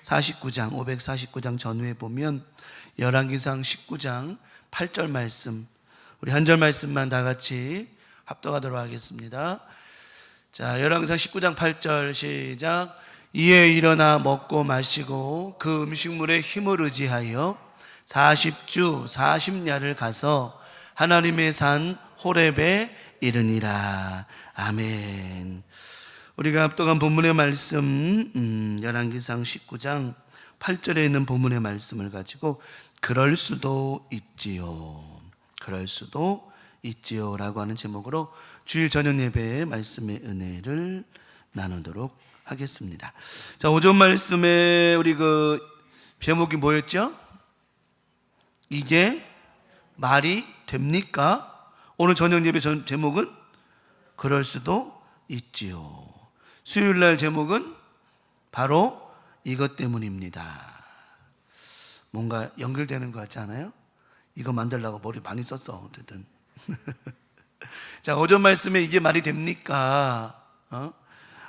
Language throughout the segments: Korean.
549장 전후에 보면 열왕기상 19장 8절 말씀, 우리 한 절 말씀만 다 같이 합독하도록 하겠습니다. 자, 열왕기상 19장 8절 시작. 이에 일어나 먹고 마시고 그 음식물에 힘을 의지하여 40주 40야를 가서 하나님의 산 호렙에 이르니라. 아멘. 우리가 합독한 본문의 말씀, 열왕기상 19장 8절에 있는 본문의 말씀을 가지고 그럴 수도 있지요, 그럴 수도 있지요 라고 하는 제목으로 주일 저녁 예배의 말씀의 은혜를 나누도록 하겠습니다. 자, 오전 말씀에 우리 그 제목이 뭐였죠? 이게 말이 됩니까? 오늘 저녁 예배 제목은 그럴 수도 있지요. 수요일날 제목은 바로 이것 때문입니다. 뭔가 연결되는 것 같지 않아요? 이거 만들려고 머리 많이 썼어 어쨌든. 자, 오전 말씀에 이게 말이 됩니까?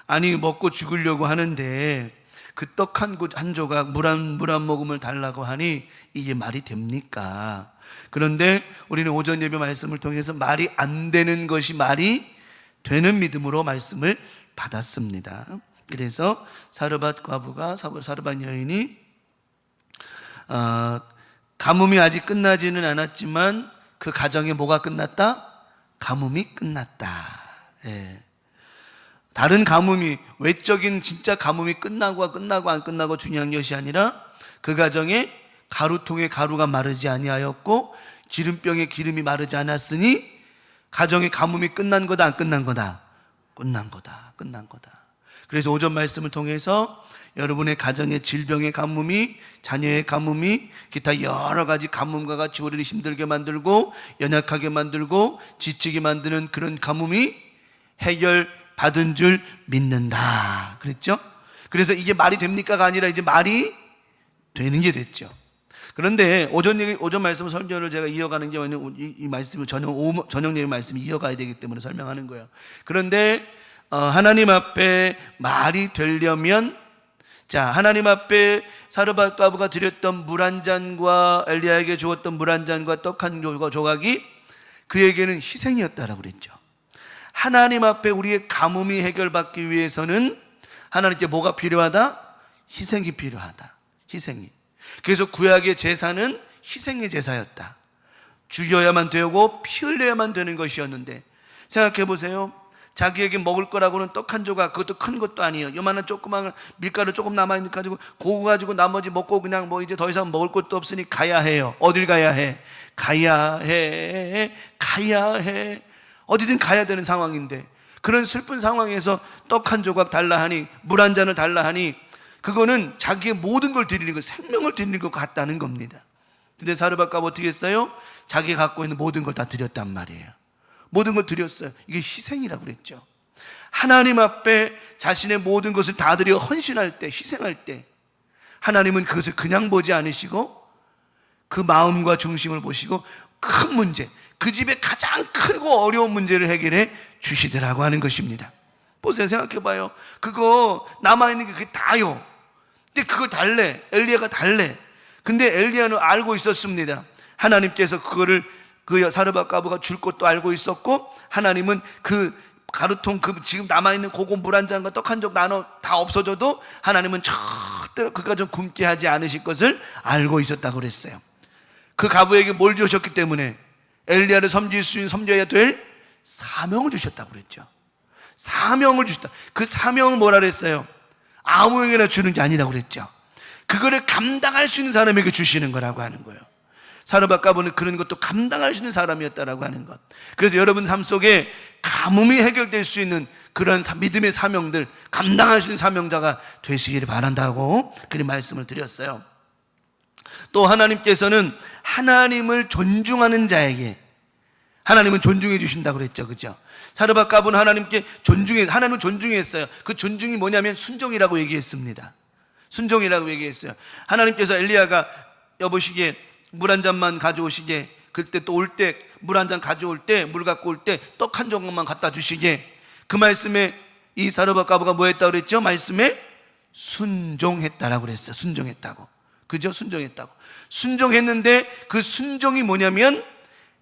아니 먹고 죽으려고 하는데 그 떡 한 조각 물 한 모금을 달라고 하니 이게 말이 됩니까? 그런데 우리는 오전 예배 말씀을 통해서 말이 안 되는 것이 말이 되는 믿음으로 말씀을 받았습니다. 그래서 사르밧 과부가 사르밧 여인이 가뭄이 아직 끝나지는 않았지만 그 가정에 뭐가 끝났다? 가뭄이 끝났다. 예. 다른 가뭄이, 외적인 진짜 가뭄이 끝나고 안 끝나고 중요한 것이 아니라 그 가정에 가루통에 가루가 마르지 아니하였고 기름병에 기름이 마르지 않았으니 가정의 가뭄이 끝난 거다, 안 끝난 거다? 끝난 거다. 그래서 오전 말씀을 통해서 여러분의 가정의 질병의 가뭄이, 자녀의 가뭄이, 기타 여러 가지 가뭄과 같이 우리를 힘들게 만들고 연약하게 만들고 지치게 만드는 그런 가뭄이 해결받은 줄 믿는다 그랬죠? 그래서 이게 말이 됩니까가 아니라 이제 말이 되는 게 됐죠. 그런데 오전 말씀 설교를 제가 이어가는 게 이 말씀을 저녁 예배 말씀이 이어가야 되기 때문에 설명하는 거예요. 그런데 하나님 앞에 말이 되려면, 자, 하나님 앞에 사르밧 과부가 드렸던 물 한 잔과 엘리야에게 주었던 물 한 잔과 떡 한 조각이 그에게는 희생이었다라고 그랬죠. 하나님 앞에 우리의 가뭄이 해결받기 위해서는 하나님께 뭐가 필요하다? 희생이 필요하다. 희생이. 그래서 구약의 제사는 희생의 제사였다. 죽여야만 되고 피 흘려야만 되는 것이었는데, 생각해 보세요. 자기에게 먹을 거라고는 떡 한 조각, 그것도 큰 것도 아니에요. 요만한 조그만 밀가루 조금 남아있는 거 가지고 그거 가지고 나머지 먹고 그냥 뭐 이제 더 이상 먹을 것도 없으니 가야 해요. 어딜 가야 해? 가야 해. 어디든 가야 되는 상황인데, 그런 슬픈 상황에서 떡 한 조각 달라 하니, 물 한 잔을 달라 하니, 그거는 자기의 모든 걸 드리는 것, 생명을 드리는 것 같다는 겁니다. 근데 사르밧 과부가 어떻게 했어요? 자기가 갖고 있는 모든 걸 다 드렸단 말이에요. 모든 걸 드렸어요. 이게 희생이라고 그랬죠. 하나님 앞에 자신의 모든 것을 다 드려 헌신할 때, 희생할 때 하나님은 그것을 그냥 보지 않으시고 그 마음과 중심을 보시고 큰 문제, 그 집의 가장 크고 어려운 문제를 해결해 주시더라고 하는 것입니다. 보세요, 생각해 봐요. 그거 남아있는 게 그게 다요. 근데 그걸 달래, 엘리야가 달래. 근데 엘리야는 알고 있었습니다. 하나님께서 그거를 그 사르밧 과부가 줄 것도 알고 있었고, 하나님은 그 가루통, 그 지금 남아있는 고고 물 한 잔과 떡 한 쪽 나눠 다 없어져도 하나님은 절대로 그가 좀 굶게 하지 않으실 것을 알고 있었다고 그랬어요. 그 과부에게 뭘 주셨기 때문에? 엘리야를 섬겨야 될 사명을 주셨다고 그랬죠. 사명을 주셨다. 그 사명은 뭐라 그랬어요? 아무에게나 주는 게 아니라고 그랬죠. 그거를 감당할 수 있는 사람에게 주시는 거라고 하는 거예요. 사르밧 과부는 그런 것도 감당할 수 있는 사람이었다라고 하는 것. 그래서 여러분 삶 속에 가뭄이 해결될 수 있는 그런 믿음의 사명들, 감당할 수 있는 사명자가 되시기를 바란다고 그런 말씀을 드렸어요. 또 하나님께서는 하나님을 존중하는 자에게 하나님은 존중해 주신다고 그랬죠. 그죠? 사르밧 과부는 하나님께 하나님을 존중했어요. 그 존중이 뭐냐면 순종이라고 얘기했습니다. 순종이라고 얘기했어요. 하나님께서 엘리야가 여보시기에 물 한 잔만 가져오시게, 그때 또 올 때 물 한 잔 가져올 때, 물 갖고 올 때 떡 한 조각만 갖다 주시게, 그 말씀에 이 사르밧 과부가 뭐 했다고 그랬죠? 말씀에 순종했다라고 그랬어요. 순종했다고. 그죠? 순종했다고. 순종했는데 그 순종이 뭐냐면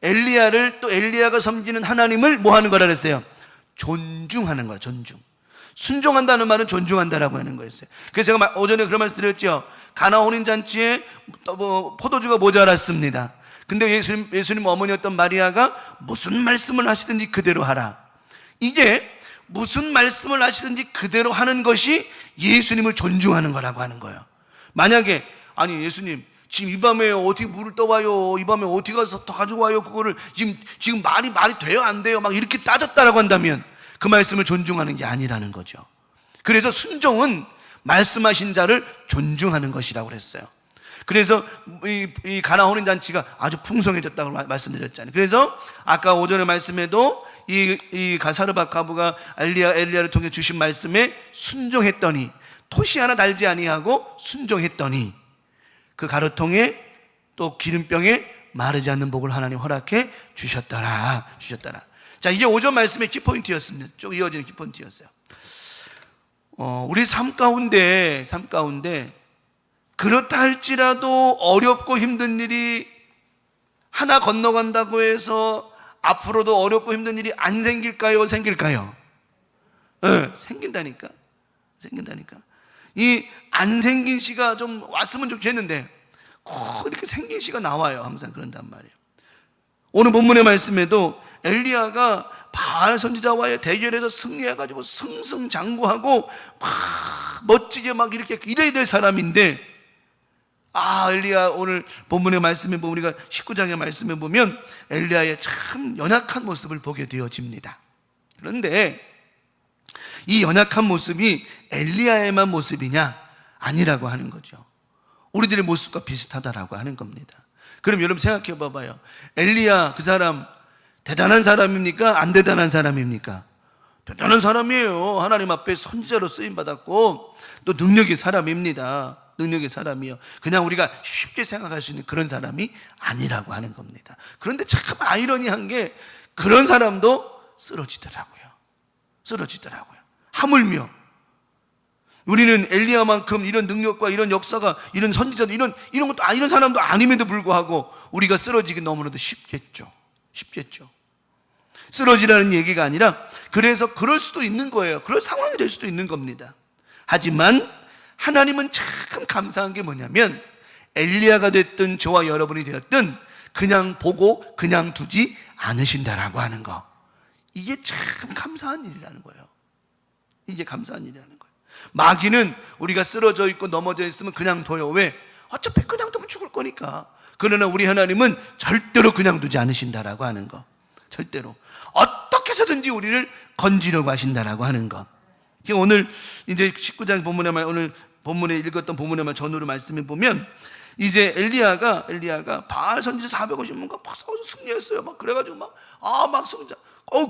엘리야가 섬기는 하나님을 뭐 하는 거라 그랬어요? 존중하는 거야. 존중. 순종한다는 말은 존중한다라고 하는 거였어요. 그래서 제가 오전에 그런 말씀 드렸죠. 가나 혼인잔치에 포도주가 모자랐습니다. 근데 예수님 어머니였던 마리아가 무슨 말씀을 하시든지 그대로 하라. 이게 무슨 말씀을 하시든지 그대로 하는 것이 예수님을 존중하는 거라고 하는 거예요. 만약에 아니 예수님 지금 이 밤에 어떻게 물을 떠와요? 이 밤에 어떻게 가서 더 가지고 와요? 그거를 지금 말이 돼요? 안 돼요? 막 이렇게 따졌다라고 한다면 그 말씀을 존중하는 게 아니라는 거죠. 그래서 순종은 말씀하신 자를 존중하는 것이라고 그랬어요. 그래서 이 가나 혼인잔치가 아주 풍성해졌다고 말씀드렸잖아요. 그래서 아까 오전에 말씀에도 이 사르밧 과부가 엘리야를 통해 주신 말씀에 순종했더니 토시 하나 달지 아니하고 순종했더니 그 가루통에 또 기름병에 마르지 않는 복을 하나님 허락해 주셨더라. 자, 이게 오전 말씀의 키포인트였습니다. 쭉 이어지는 키포인트였어요. 우리 삶 가운데 그렇다 할지라도 어렵고 힘든 일이 하나 건너간다고 해서 앞으로도 어렵고 힘든 일이 안 생길까요? 생길까요? 생긴다니까. 이 안 생긴 시가 좀 왔으면 좋겠는데 꼭 이렇게 생긴 시가 나와요. 항상 그런단 말이에요. 오늘 본문의 말씀에도 엘리야가 바알 선지자와의 대결에서 승리해가지고 승승장구하고 막 멋지게 막 이렇게 이래야 될 사람인데 엘리야 오늘 본문의 말씀에 보면 우리가 19장의 말씀에 보면 엘리야의 참 연약한 모습을 보게 되어집니다. 그런데 이 연약한 모습이 엘리야의만 모습이냐? 아니라고 하는 거죠. 우리들의 모습과 비슷하다라고 하는 겁니다. 그럼 여러분 생각해 봐봐요. 엘리야 그 사람 대단한 사람입니까? 안 대단한 사람입니까? 대단한 사람이에요. 하나님 앞에 선지자로 쓰임받았고 또 능력의 사람입니다. 능력의 사람이요. 그냥 우리가 쉽게 생각할 수 있는 그런 사람이 아니라고 하는 겁니다. 그런데 참 아이러니한 게 그런 사람도 쓰러지더라고요. 하물며 우리는 엘리야만큼 이런 능력과 이런 역사가 이런 선지자도 이런 것도 이런 사람도 아님에도 불구하고 우리가 쓰러지기 너무나도 쉽겠죠. 쓰러지라는 얘기가 아니라 그래서 그럴 수도 있는 거예요. 그럴 상황이 될 수도 있는 겁니다. 하지만 하나님은 참 감사한 게 뭐냐면 엘리야가 됐든 저와 여러분이 되었든 그냥 보고 그냥 두지 않으신다라고 하는 거. 이게 참 감사한 일이라는 거예요. 마귀는 우리가 쓰러져 있고 넘어져 있으면 그냥 둬요. 왜? 어차피 그냥 두면 죽을 거니까. 그러나 우리 하나님은 절대로 그냥 두지 않으신다라고 하는 거. 절대로 어떻게 해서든지 우리를 건지려고 하신다라고 하는 거. 오늘 이제 19장 오늘 본문에 읽었던 본문의 말 전후로 말씀해 보면 이제 엘리야가 바알 선지자 450명과 막 싸워서 승리했어요. 막 그래가지고 막 승자.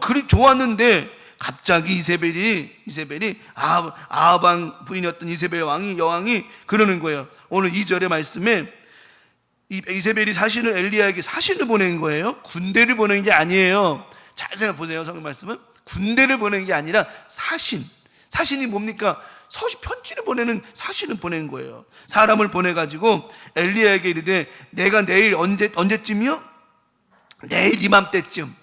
그리 좋았는데 갑자기 이세벨이 아합 부인이었던 이세벨 여왕이 그러는 거예요. 오늘 2절의 말씀에 이세벨이 엘리야에게 사신을 보낸 거예요. 군대를 보낸 게 아니에요. 잘 생각해 보세요. 성경 말씀은 군대를 보낸 게 아니라 사신이 뭡니까? 편지를 보내는 사신을 보낸 거예요. 사람을 보내가지고 엘리야에게 이르되 내가 내일 언제쯤이요? 내일 이맘때쯤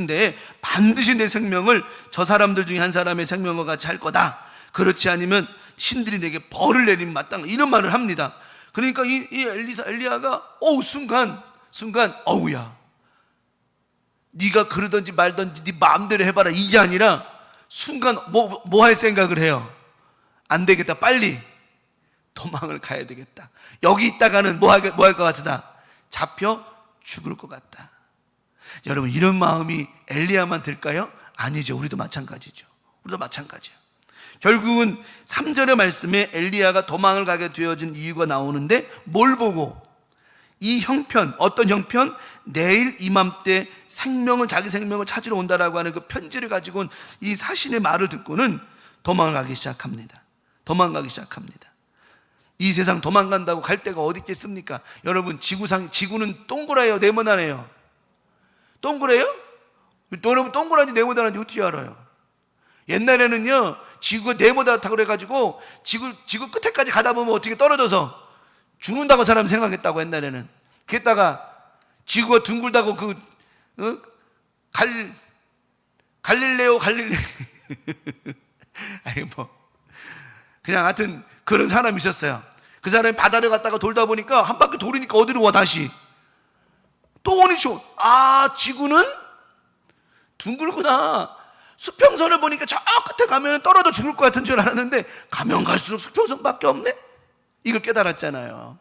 내에 반드시 내 생명을 저 사람들 중에 한 사람의 생명과 같이 할 거다. 그렇지 않으면 신들이 내게 벌을 내리면 마땅. 이런 말을 합니다. 그러니까 이 엘리야가 순간 어우야 네가 그러든지 말든지 네 마음대로 해봐라 이게 아니라 순간 뭐 할 생각을 해요? 안 되겠다. 빨리 도망을 가야 되겠다. 여기 있다가는 뭐 할 것 같다? 잡혀 죽을 것 같다. 여러분 이런 마음이 엘리야만 들까요? 아니죠. 우리도 마찬가지죠. 결국은 3절의 말씀에 엘리야가 도망을 가게 되어진 이유가 나오는데 뭘 보고? 이 형편, 어떤 형편? 내일 이맘때 자기 생명을 찾으러 온다라고 하는 그 편지를 가지고 온 이 사신의 말을 듣고는 도망가기 시작합니다. 이 세상 도망간다고 갈 데가 어디 있겠습니까? 여러분 지구는 동그라요, 네모나네요? 동그래요? 여러분 동그란지 네모나는지 어떻게 알아요? 옛날에는요 지구가 네모나다고 그래가지고 지구 끝에까지 가다 보면 어떻게 떨어져서 죽는다고 사람 생각했다고 옛날에는. 그랬다가 지구가 둥글다고 갈릴레오 아니 그냥 하여튼 그런 사람이 있었어요. 그 사람이 바다를 갔다가 돌다 보니까 한 바퀴 돌으니까 어디로 와 다시 또 원이죠. 지구는 둥글구나. 수평선을 보니까 저 끝에 가면 떨어져 죽을 것 같은 줄 알았는데 가면 갈수록 수평선밖에 없네. 이걸 깨달았잖아요.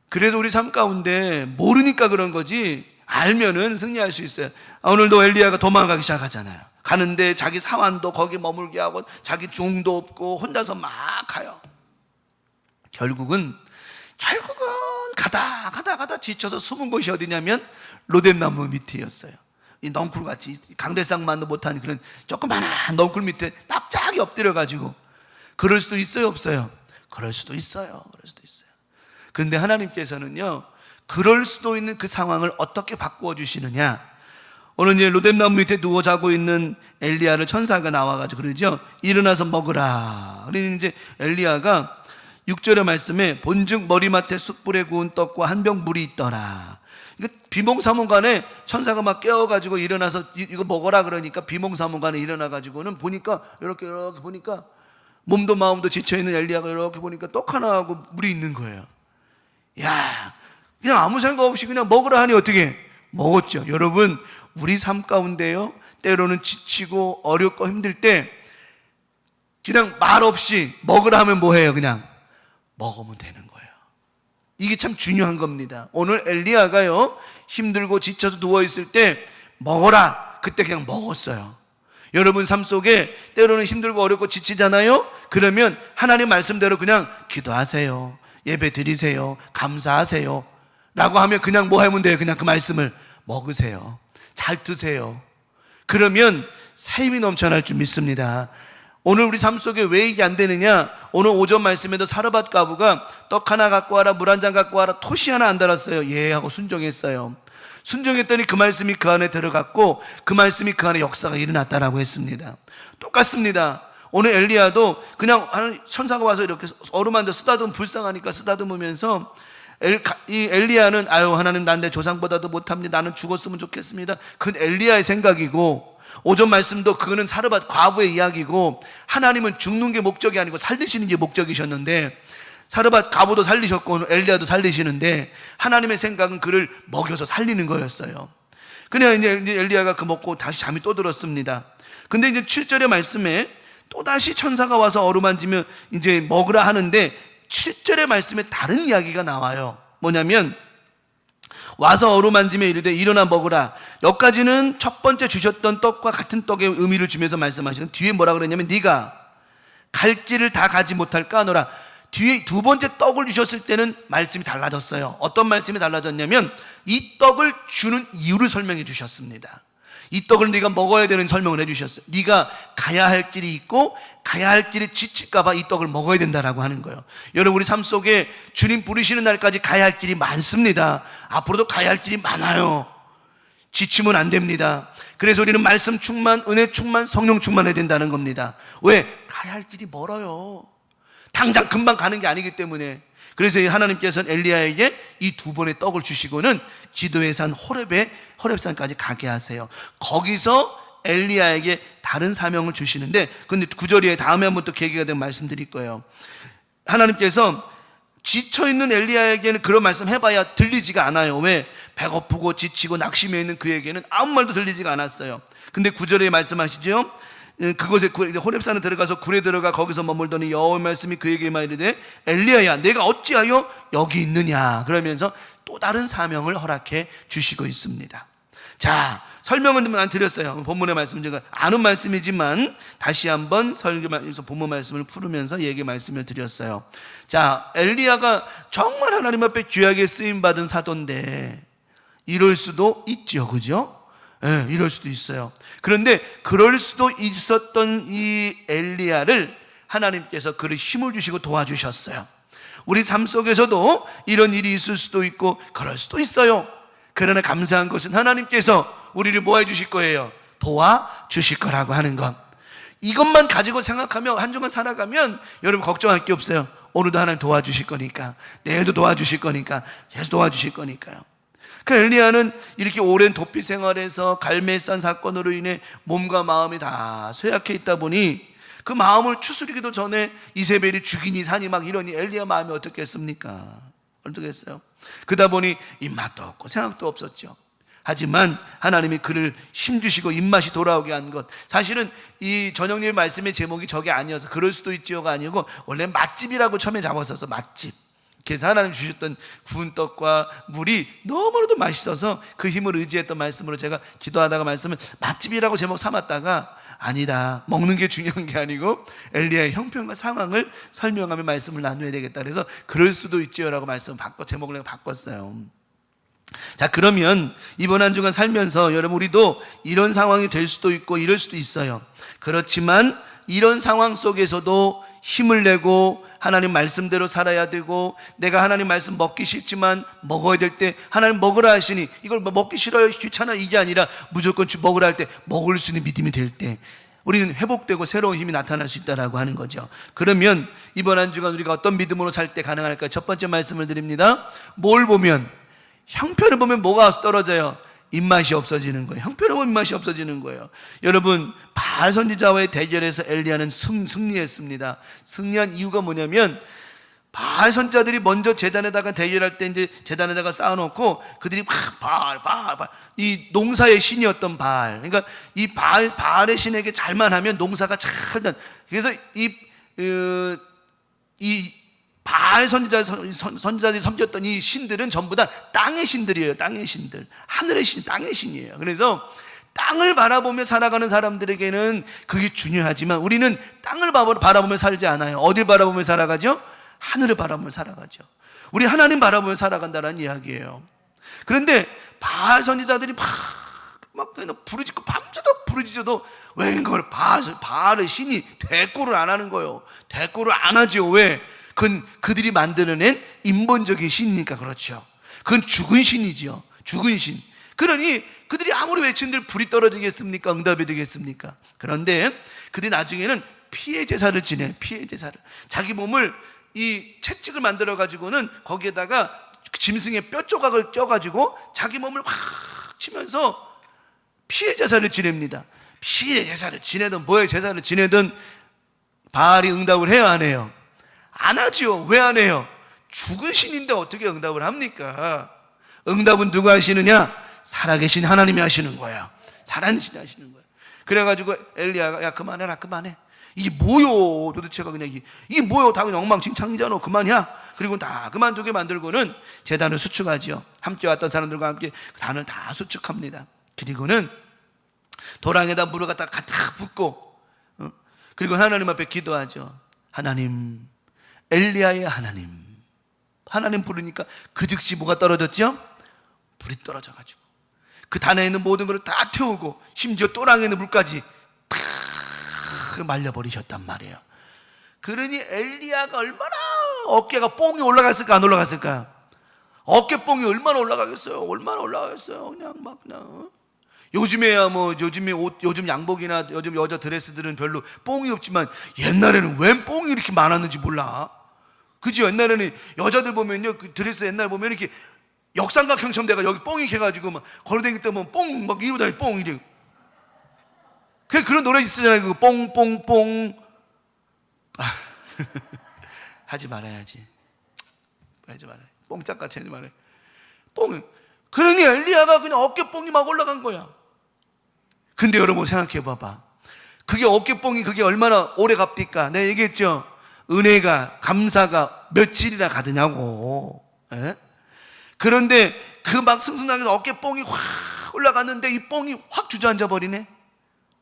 그래서 우리 삶 가운데 모르니까 그런 거지 알면은 승리할 수 있어요. 오늘도 엘리야가 도망가기 시작하잖아요. 가는데 자기 사환도 거기 머물게 하고 자기 종도 없고 혼자서 막 가요. 결국은 가다 지쳐서 숨은 곳이 어디냐면 로뎀나무 밑이었어요. 이 넝쿨같이 강대상만도 못한 그런 조그마한 넝쿨 밑에 납작이 엎드려가지고. 그럴 수도 있어요, 없어요? 그럴 수도 있어요. 그런데 하나님께서는요, 그럴 수도 있는 그 상황을 어떻게 바꾸어 주시느냐. 오늘 이제 로뎀나무 밑에 누워 자고 있는 엘리야를 천사가 나와가지고 그러죠. 일어나서 먹으라. 그러니 이제 엘리야가 6절의 말씀에 본즉 머리맡에 숯불에 구운 떡과 한 병 물이 있더라. 이거 비몽사몽간에 천사가 막 깨워가지고 일어나서 이거 먹어라 그러니까 비몽사몽간에 일어나가지고는 보니까 이렇게 보니까 몸도 마음도 지쳐있는 엘리야가 이렇게 보니까 떡 하나하고 물이 있는 거예요. 야, 그냥 아무 생각 없이 그냥 먹으라 하니 어떻게 먹었죠. 여러분, 우리 삶 가운데요, 때로는 지치고 어렵고 힘들 때 그냥 말 없이 먹으라 하면 뭐해요? 그냥 먹으면 되는 거예요. 이게 참 중요한 겁니다. 오늘 엘리야가요, 힘들고 지쳐서 누워있을 때 먹어라, 그때 그냥 먹었어요. 여러분 삶 속에 때로는 힘들고 어렵고 지치잖아요. 그러면 하나님 말씀대로 그냥 기도하세요, 예배 드리세요, 감사하세요 라고 하면 그냥 뭐 하면 돼요? 그냥 그 말씀을 먹으세요. 잘 드세요. 그러면 새 힘이 넘쳐날 줄 믿습니다. 오늘 우리 삶 속에 왜 이게 안 되느냐? 오늘 오전 말씀에도 사르밧 과부가 떡 하나 갖고 와라, 물 한 잔 갖고 와라, 토시 하나 안 달았어요. 예 하고 순종했어요. 순종했더니 그 말씀이 그 안에 들어갔고 그 말씀이 그 안에 역사가 일어났다라고 했습니다. 똑같습니다. 오늘 엘리야도 그냥 천사가 와서 이렇게 어루만져 쓰다듬으면 불쌍하니까 쓰다듬으면서 이 엘리야는 하나님 난 내 조상보다도 못합니다. 나는 죽었으면 좋겠습니다. 그건 엘리야의 생각이고, 오전 말씀도 그거는 사르밧 과부의 이야기고, 하나님은 죽는 게 목적이 아니고 살리시는 게 목적이셨는데, 사르밧 과부도 살리셨고 엘리야도 살리시는데 하나님의 생각은 그를 먹여서 살리는 거였어요. 그냥 이제 엘리야가 그 먹고 다시 잠이 또 들었습니다. 근데 이제 7절의 말씀에 또다시 천사가 와서 어루만지면 이제 먹으라 하는데 7절의 말씀에 다른 이야기가 나와요. 뭐냐면 와서 어루만지며 이르되 일어나 먹으라. 여기까지는 첫 번째 주셨던 떡과 같은 떡의 의미를 주면서 말씀하시고, 뒤에 뭐라 그랬냐면 네가 갈 길을 다 가지 못할 까노라. 뒤에 두 번째 떡을 주셨을 때는 말씀이 달라졌어요. 어떤 말씀이 달라졌냐면 이 떡을 주는 이유를 설명해 주셨습니다. 이 떡을 네가 먹어야 되는 설명을 해주셨어요. 네가 가야 할 길이 있고 가야 할 길이 지칠까 봐 이 떡을 먹어야 된다라고 하는 거예요. 여러분, 우리 삶 속에 주님 부르시는 날까지 가야 할 길이 많습니다. 앞으로도 가야 할 길이 많아요. 지치면 안 됩니다. 그래서 우리는 말씀 충만, 은혜 충만, 성령 충만해야 된다는 겁니다. 왜? 가야 할 길이 멀어요. 당장 금방 가는 게 아니기 때문에. 그래서 하나님께서는 엘리야에게 이 두 번의 떡을 주시고는 기도의 산 호렙산까지 가게 하세요. 거기서 엘리야에게 다른 사명을 주시는데, 근데 9절에 다음에 한번 또 계기가 되면 말씀드릴 거예요. 하나님께서 지쳐있는 엘리야에게는 그런 말씀 해봐야 들리지가 않아요. 왜? 배고프고 지치고 낙심해 있는 그에게는 아무 말도 들리지가 않았어요. 근데 9절에 말씀하시죠. 그곳에 호렙산에 들어가서 굴에 들어가 거기서 머물더니 여호와의 말씀이 그에게 이르되 엘리야야 내가 어찌하여 여기 있느냐. 그러면서 또 다른 사명을 허락해 주시고 있습니다. 자, 설명은 난 드렸어요. 본문의 말씀 제가 아는 말씀이지만 다시 한번 설교에서 본문 말씀을 풀으면서 얘기 말씀을 드렸어요. 자, 엘리야가 정말 하나님 앞에 귀하게 쓰임 받은 사도인데 이럴 수도 있죠, 그죠? 네, 이럴 수도 있어요. 그런데 그럴 수도 있었던 이 엘리야를 하나님께서 그를 힘을 주시고 도와주셨어요. 우리 삶 속에서도 이런 일이 있을 수도 있고 그럴 수도 있어요. 그러나 감사한 것은 하나님께서 우리를 뭐 해주실 거예요? 도와주실 거라고 하는 것. 이것만 가지고 생각하며 한 주간 살아가면 여러분 걱정할 게 없어요. 오늘도 하나님 도와주실 거니까, 내일도 도와주실 거니까, 계속 도와주실 거니까요. 그 엘리야는 이렇게 오랜 도피 생활에서 갈멜산 사건으로 인해 몸과 마음이 다 쇠약해 있다 보니 그 마음을 추스리기도 전에 이세벨이 죽이니 사니 막 이러니 엘리야 마음이 어떻겠습니까? 어떻겠어요? 그러다 보니 입맛도 없고 생각도 없었죠. 하지만 하나님이 그를 힘주시고 입맛이 돌아오게 한 것, 사실은 이 전영님 말씀의 제목이 저게 아니어서 그럴 수도 있지요가 아니고 원래 맛집이라고 처음에 잡았어서 맛집. 그래서 하나님 주셨던 구운 떡과 물이 너무나도 맛있어서 그 힘을 의지했던 말씀으로 제가 기도하다가 말씀을 맛집이라고 제목 삼았다가 아니다, 먹는 게 중요한 게 아니고 엘리야의 형편과 상황을 설명하며 말씀을 나누어야 되겠다, 그래서 그럴 수도 있지요라고 말씀 제목을 내가 바꿨어요. 자, 그러면 이번 한 주간 살면서 여러분 우리도 이런 상황이 될 수도 있고 이럴 수도 있어요. 그렇지만 이런 상황 속에서도 힘을 내고 하나님 말씀대로 살아야 되고, 내가 하나님 말씀 먹기 싫지만 먹어야 될 때 하나님 먹으라 하시니 이걸 먹기 싫어요, 귀찮아, 이게 아니라 무조건 먹으라 할 때 먹을 수 있는 믿음이 될 때 우리는 회복되고 새로운 힘이 나타날 수 있다라고 하는 거죠. 그러면 이번 한 주간 우리가 어떤 믿음으로 살 때 가능할까요? 첫 번째 말씀을 드립니다. 뭘 보면? 형편을 보면 뭐가 떨어져요? 입맛이 없어지는 거예요. 형편을 보면 입맛이 없어지는 거예요. 여러분, 바알 선지자와의 대결에서 엘리야는 승리했습니다. 승리한 이유가 뭐냐면 바알 선지자들이 먼저 제단에다가 대결할 때 이제 제단에다가 쌓아놓고 그들이 바알 이 농사의 신이었던 바알, 그러니까 이 바알의 신에게 잘만 하면 농사가 잘 난. 그래서 이 바알 선지자들이 섬겼던 이 신들은 전부 다 땅의 신들이에요. 땅의 신들, 하늘의 신, 땅의 신이에요. 그래서 땅을 바라보며 살아가는 사람들에게는 그게 중요하지만 우리는 땅을 바라보며 살지 않아요. 어딜 바라보며 살아가죠? 하늘을 바라보며 살아가죠. 우리 하나님 바라보며 살아간다는 이야기예요. 그런데 바알 선지자들이 막 부르짖고 밤새도록 부르짖어도 웬걸 바알의 신이 대꾸를 안 하는 거예요. 대꾸를 안 하죠. 왜? 그들이 만들어낸 인본적인 신이니까 그렇죠. 그건 죽은 신이지요. 죽은 신. 그러니 그들이 아무리 외친들 불이 떨어지겠습니까? 응답이 되겠습니까? 그런데 그들이 나중에는 피해 제사를 지내요. 피해 제사를. 자기 몸을 이 채찍을 만들어 가지고는 거기에다가 짐승의 뼈 조각을 껴가지고 자기 몸을 확 치면서 피해 제사를 지냅니다. 피해 제사를 지내든 뭐의 제사를 지내든 바알이 응답을 해요, 안 해요? 안 하죠. 왜 안 해요? 죽은 신인데 어떻게 응답을 합니까? 응답은 누가 하시느냐? 살아계신 하나님이 하시는 거야. 살아계신 하시는 거야. 그래가지고 엘리야가 야 그만해라, 그만해. 이게 뭐요? 도대체가 그냥 이게 뭐요? 다 그냥 엉망진창이잖아. 그만이야. 그리고 다 그만두게 만들고는 제단을 수축하지요. 함께 왔던 사람들과 함께 단을 다 수축합니다. 그리고는 도랑에다 물을 갖다 가득 붓고 그리고 하나님 앞에 기도하죠. 하나님, 엘리야의 하나님 부르니까 그 즉시 뭐가 떨어졌죠? 불이 떨어져가지고 그 단에 있는 모든 것을 다 태우고 심지어 또랑에 있는 물까지 다 말려버리셨단 말이에요. 그러니 엘리야가 얼마나 어깨가 뽕이 올라갔을까, 안 올라갔을까? 어깨뽕이 얼마나 올라가겠어요? 얼마나 올라가겠어요? 그냥 요즘에야 요즘 양복이나 요즘 여자 드레스들은 별로 뽕이 없지만 옛날에는 웬 뽕이 이렇게 많았는지 몰라. 그죠? 옛날에는 여자들 보면요, 그 드레스 옛날 보면 이렇게 역삼각형처럼 돼가 여기 뽕이 해가지고 막 걸어다닐 때 보면 뽕 막 이러다 뽕 이래. 그런 노래 있잖아요. 그 뽕뽕뽕. 하지 말아야지. 하지 말아요. 뽕짝 같이 하지 말아요. 뽕. 그러니 엘리야가 그냥 어깨뽕이 막 올라간 거야. 근데 여러분 생각해 봐봐. 그게 어깨뽕이 그게 얼마나 오래 갑니까? 내가 얘기했죠. 은혜가, 감사가 며칠이나 가느냐고. 에? 그런데 그 막 승승장해서 어깨뽕이 확 올라갔는데 이 뽕이 확 주저앉아 버리네.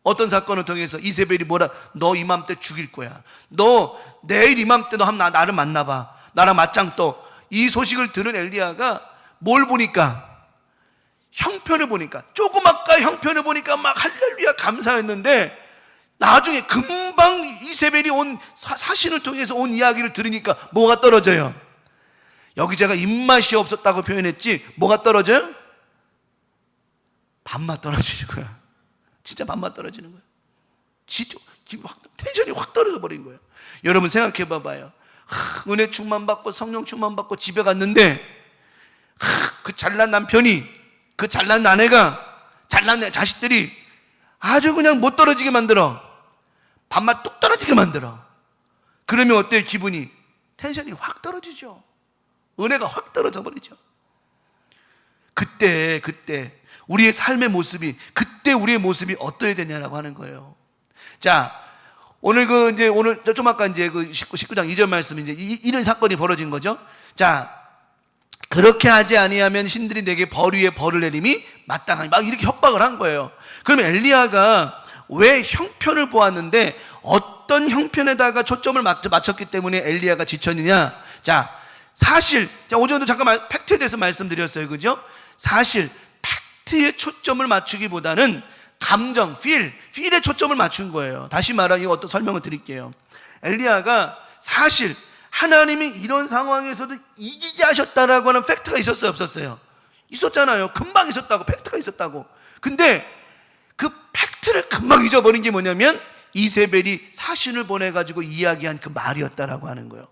어떤 사건을 통해서 이세벨이 너 이맘때 죽일 거야. 너 내일 이맘때 너 한번 나를 만나봐. 나랑 맞짱 떠. 이 소식을 들은 엘리야가 뭘 보니까? 형편을 보니까, 조그맣까 형편을 보니까 막 할렐루야 감사했는데 나중에 금방 이세벨이 온 사신을 통해서 온 이야기를 들으니까 뭐가 떨어져요? 여기 제가 입맛이 없었다고 표현했지 뭐가 떨어져요? 밥맛 떨어지는 거야. 진짜 밥맛 떨어지는 거야. 진짜 텐션이 확 떨어져 버린 거예요. 여러분 생각해 봐봐요. 은혜 충만 받고 성령 충만 받고 집에 갔는데 그 잘난 남편이, 그 잘난 아내가, 잘난 자식들이 아주 그냥 못 떨어지게 만들어. 밥맛 뚝 떨어지게 만들어. 그러면 어때요? 기분이? 텐션이 확 떨어지죠. 은혜가 확 떨어져 버리죠. 그때 우리의 삶의 모습이, 그때 우리의 모습이 어떠해야 되냐라고 하는 거예요. 자, 오늘 오늘 좀 아까 이제 그 19장 2절 말씀이 이제 이런 사건이 벌어진 거죠. 자, 그렇게 하지 아니하면 신들이 내게 벌 위에 벌을 내림이 마땅하니, 막 이렇게 협박을 한 거예요. 그러면 엘리야가 왜 형편을 보았는데 어떤 형편에다가 초점을 맞췄기 때문에 엘리야가 지쳤느냐? 자, 사실 오전에도 잠깐 팩트에 대해서 말씀드렸어요, 그죠? 사실 팩트에 초점을 맞추기보다는 감정, 필에 초점을 맞춘 거예요. 다시 말하면 어떤 설명을 드릴게요. 엘리야가 사실 하나님이 이런 상황에서도 이기게 하셨다라고 하는 팩트가 있었어요, 없었어요? 있었잖아요. 금방 있었다고, 팩트가 있었다고. 근데 그 팩트를 금방 잊어버린 게 뭐냐면 이세벨이 사신을 보내가지고 이야기한 그 말이었다라고 하는 거예요.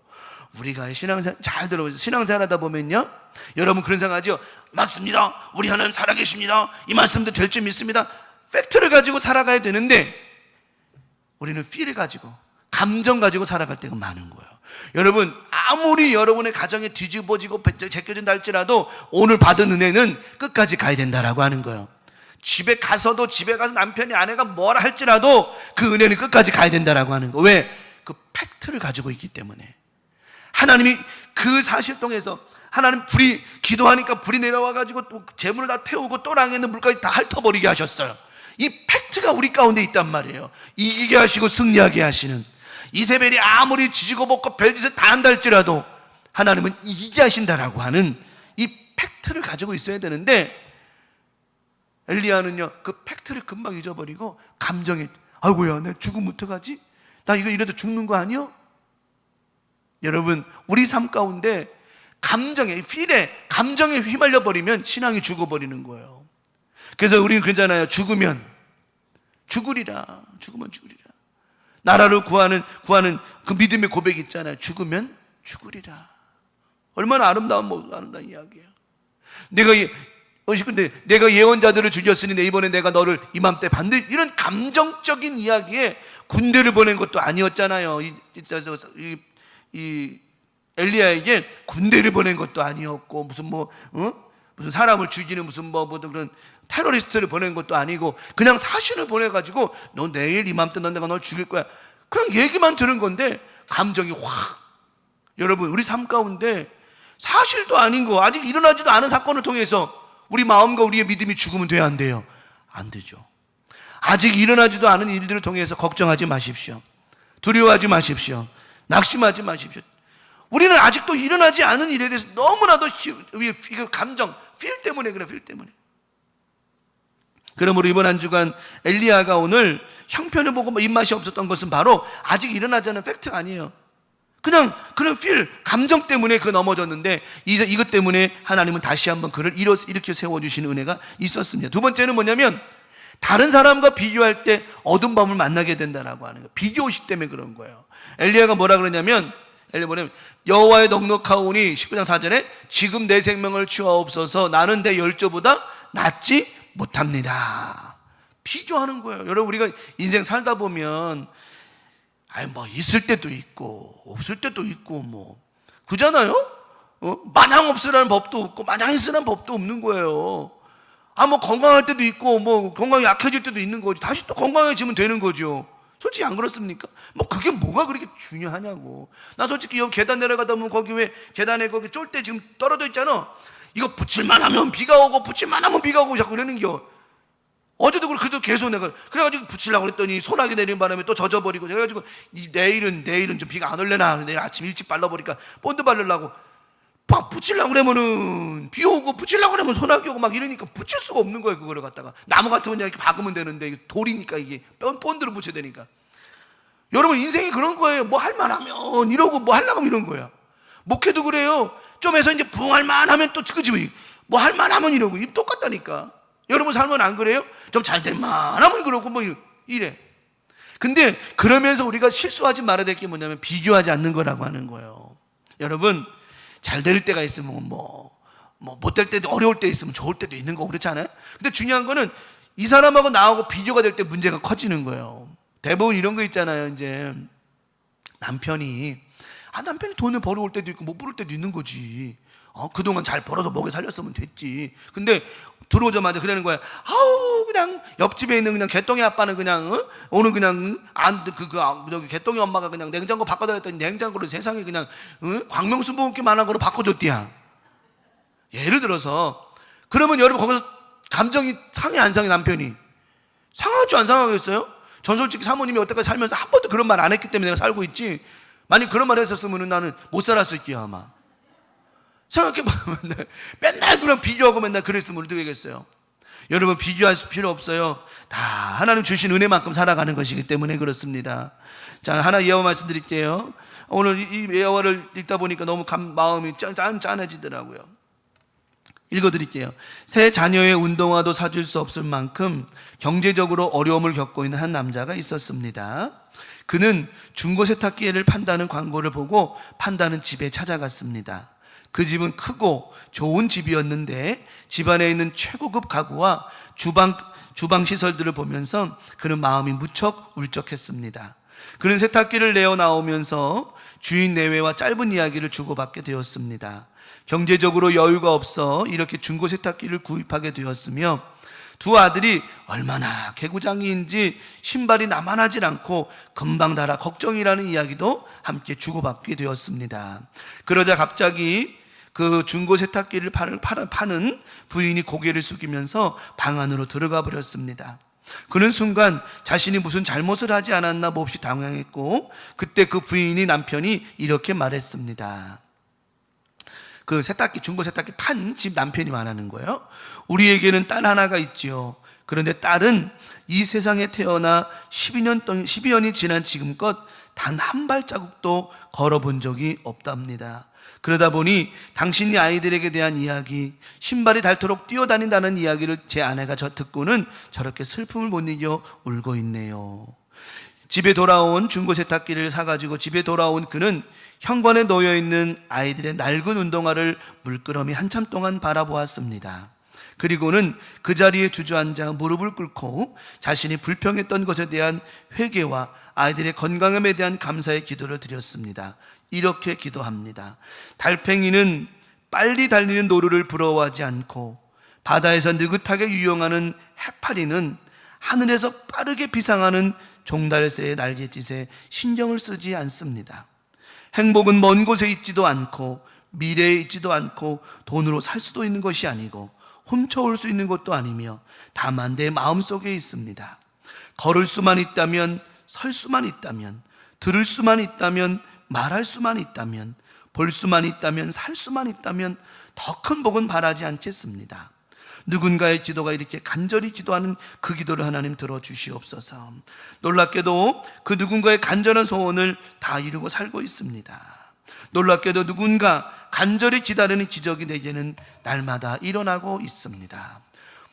우리가 신앙생활 잘 들어보세요. 신앙생활 하다 보면요, 여러분 그런 생각하죠? 맞습니다, 우리 하나님 살아계십니다, 이 말씀도 될 줄 믿습니다. 팩트를 가지고 살아가야 되는데 우리는 필을 가지고, 감정 가지고 살아갈 때가 많은 거예요. 여러분, 아무리 여러분의 가정이 뒤집어지고 제껴진다 할지라도 오늘 받은 은혜는 끝까지 가야 된다라고 하는 거예요. 집에 가서 남편이, 아내가 뭐라 할지라도 그 은혜는 끝까지 가야 된다라고 하는 거. 왜? 그 팩트를 가지고 있기 때문에. 하나님이 그 사실 통해서 하나님 기도하니까 불이 내려와가지고 또 재물을 다 태우고 또 랑에 있는 물까지 다 핥아버리게 하셨어요. 이 팩트가 우리 가운데 있단 말이에요. 이기게 하시고 승리하게 하시는. 이세벨이 아무리 지지고 볶고 별짓을 다 한다 할지라도 하나님은 이기게 하신다라고 하는 이 팩트를 가지고 있어야 되는데, 엘리야는요 그 팩트를 금방 잊어버리고 감정에, 아이고야 내 죽으면 어떡하지? 나 이래도 죽는 거 아니야? 여러분, 우리 삶 가운데 감정에 휘말려 버리면 신앙이 죽어버리는 거예요. 그래서 우리는 그러잖아요. 죽으면 죽으리라. 나라를 구하는 그 믿음의 고백 있잖아요. 죽으면 죽으리라. 얼마나 아름다운 이야기예요. 내가 예언자들을 죽였으니 이번에 내가 너를 이맘때 반드시, 이런 감정적인 이야기에 군대를 보낸 것도 아니었잖아요. 이 엘리야에게 군대를 보낸 것도 아니었고, 무슨 사람을 죽이는 무슨 그런 테러리스트를 보낸 것도 아니고, 그냥 사신을 보내가지고 너 내일 이맘때 내가 널 죽일 거야, 그냥 얘기만 들은 건데 감정이 확. 여러분, 우리 삶 가운데 사실도 아닌 거, 아직 일어나지도 않은 사건을 통해서 우리 마음과 우리의 믿음이 죽으면 돼야 안 돼요? 안 되죠. 아직 일어나지도 않은 일들을 통해서 걱정하지 마십시오. 두려워하지 마십시오. 낙심하지 마십시오. 우리는 아직도 일어나지 않은 일에 대해서 너무나도 감정, 필 때문에 그래, 필 때문에. 그러므로 이번 한 주간 엘리야가 오늘 형편을 보고 입맛이 없었던 것은 바로 아직 일어나지 않은 팩트가 아니에요. 그냥 그런 감정 때문에 넘어졌는데, 이것 때문에 하나님은 다시 한번 그를 일으켜 세워주시는 은혜가 있었습니다. 두 번째는 뭐냐면, 다른 사람과 비교할 때 어두운 밤을 만나게 된다라고 하는 거예요. 비교의식 때문에 그런 거예요. 엘리야가 뭐라 그러냐면, 여호와의 넉넉하오니 19장 4절에 지금 내 생명을 주옵소서, 나는 내 열조보다 낫지 못합니다. 비교하는 거예요. 여러분, 우리가 인생 살다 보면 있을 때도 있고 없을 때도 있고 그잖아요. 마냥 없으라는 법도 없고 마냥 있으라는 법도 없는 거예요. 건강할 때도 있고 건강이 약해질 때도 있는 거죠. 다시 또 건강해지면 되는 거죠. 솔직히 안 그렇습니까? 그게 뭐가 그렇게 중요하냐고. 나 솔직히 여기 계단 내려가다 보면 거기 왜 계단에 거기 쫄대 지금 떨어져 있잖아. 이거 붙일만 하면 비가 오고 붙일만 하면 비가 오고 자꾸 이러는겨. 어제도 그래도 계속 내가 그래가지고 붙이려고 그랬더니 소나기 내리는 바람에 또 젖어버리고, 그래가지고 내일은 좀 비가 안 올래나, 내일 아침 일찍 발라버리니까 본드 바르려고 막 붙이려고 그러면은 비 오고, 붙이려고 그러면 소나기 오고 막 이러니까 붙일 수가 없는 거예요. 그거를 갖다가 나무 같은 거 이렇게 박으면 되는데 이게 돌이니까 이게 본드로 붙여야 되니까. 여러분, 인생이 그런 거예요. 할만하면 이러고 하려고 하면 이런 거야. 목회도 그래요. 좀 해서 이제 부흥할만 하면 또 그지, 할만하면 이러고. 똑같다니까. 여러분 삶은 안 그래요? 좀 잘 될만 하면 그러고 이래. 근데 그러면서 우리가 실수하지 말아야 될 게 뭐냐면 비교하지 않는 거라고 하는 거예요. 여러분, 잘 될 때가 있으면 못 될 때도, 어려울 때 있으면 좋을 때도 있는 거고 그렇지 않아요? 근데 중요한 거는 이 사람하고 나하고 비교가 될 때 문제가 커지는 거예요. 대부분 이런 거 있잖아요. 이제 남편이 돈을 벌어올 때도 있고 못 벌을 때도 있는 거지. 그동안 잘 벌어서 먹여 살렸으면 됐지. 근데 들어오자마자 그러는 거야. 그냥 옆집에 있는 그냥 개똥이 아빠는 그냥 오늘 그냥 저기 개똥이 엄마가 그냥 냉장고 바꿔달랬더니 냉장고를 세상에 그냥 광명수 먹기만한 거로 바꿔줬디야. 예를 들어서 그러면 여러분 거기서 감정이 상해 안 상해? 남편이 상하죠 안 상하겠어요? 전 솔직히 사모님이 여태까지 살면서 한 번도 그런 말 안 했기 때문에 내가 살고 있지, 만약 그런 말 했었으면 나는 못 살았을 게야 아마. 생각해보면 맨날 그냥 비교하고 맨날 그랬으면 어떻게 되겠어요? 여러분, 비교할 필요 없어요. 다 하나님 주신 은혜만큼 살아가는 것이기 때문에 그렇습니다. 자, 하나 예화 말씀드릴게요. 오늘 이 예화를 읽다 보니까 너무 마음이 짠해지더라고요. 읽어드릴게요. 새 자녀의 운동화도 사줄 수 없을 만큼 경제적으로 어려움을 겪고 있는 한 남자가 있었습니다. 그는 중고 세탁기를 판다는 광고를 보고 판다는 집에 찾아갔습니다. 그 집은 크고 좋은 집이었는데 집안에 있는 최고급 가구와 주방 시설들을 보면서 그는 마음이 무척 울적했습니다. 그는 세탁기를 내어 나오면서 주인 내외와 짧은 이야기를 주고받게 되었습니다. 경제적으로 여유가 없어 이렇게 중고 세탁기를 구입하게 되었으며 두 아들이 얼마나 개구장이인지 신발이 나만하질 않고 금방 닳아 걱정이라는 이야기도 함께 주고받게 되었습니다. 그러자 갑자기 그 중고 세탁기를 파는 부인이 고개를 숙이면서 방 안으로 들어가 버렸습니다. 그는 순간 자신이 무슨 잘못을 하지 않았나 몹시 당황했고, 그때 그 부인이 남편이 이렇게 말했습니다. 그 중고 세탁기 판 집 남편이 말하는 거예요. 우리에게는 딸 하나가 있지요. 그런데 딸은 이 세상에 태어나 12년이 지난 지금껏 단 한 발자국도 걸어본 적이 없답니다. 그러다 보니 당신이 아이들에게 대한 이야기, 신발이 닳도록 뛰어다닌다는 이야기를 제 아내가 듣고는 저렇게 슬픔을 못 이겨 울고 있네요. 집에 돌아온 중고 세탁기를 사가지고 집에 돌아온 그는 현관에 놓여있는 아이들의 낡은 운동화를 물끄러미 한참 동안 바라보았습니다. 그리고는 그 자리에 주저앉아 무릎을 꿇고 자신이 불평했던 것에 대한 회개와 아이들의 건강함에 대한 감사의 기도를 드렸습니다. 이렇게 기도합니다. 달팽이는 빨리 달리는 노루를 부러워하지 않고 바다에서 느긋하게 유영하는 해파리는 하늘에서 빠르게 비상하는 종달새의 날갯짓에 신경을 쓰지 않습니다. 행복은 먼 곳에 있지도 않고 미래에 있지도 않고 돈으로 살 수도 있는 것이 아니고 훔쳐올 수 있는 것도 아니며 다만 내 마음속에 있습니다. 걸을 수만 있다면, 설 수만 있다면, 들을 수만 있다면, 말할 수만 있다면, 볼 수만 있다면, 살 수만 있다면 더 큰 복은 바라지 않겠습니다. 누군가의 기도가 이렇게 간절히 기도하는 그 기도를 하나님 들어주시옵소서. 놀랍게도 그 누군가의 간절한 소원을 다 이루고 살고 있습니다. 놀랍게도 누군가 간절히 기다리는 기적이 내게는 날마다 일어나고 있습니다.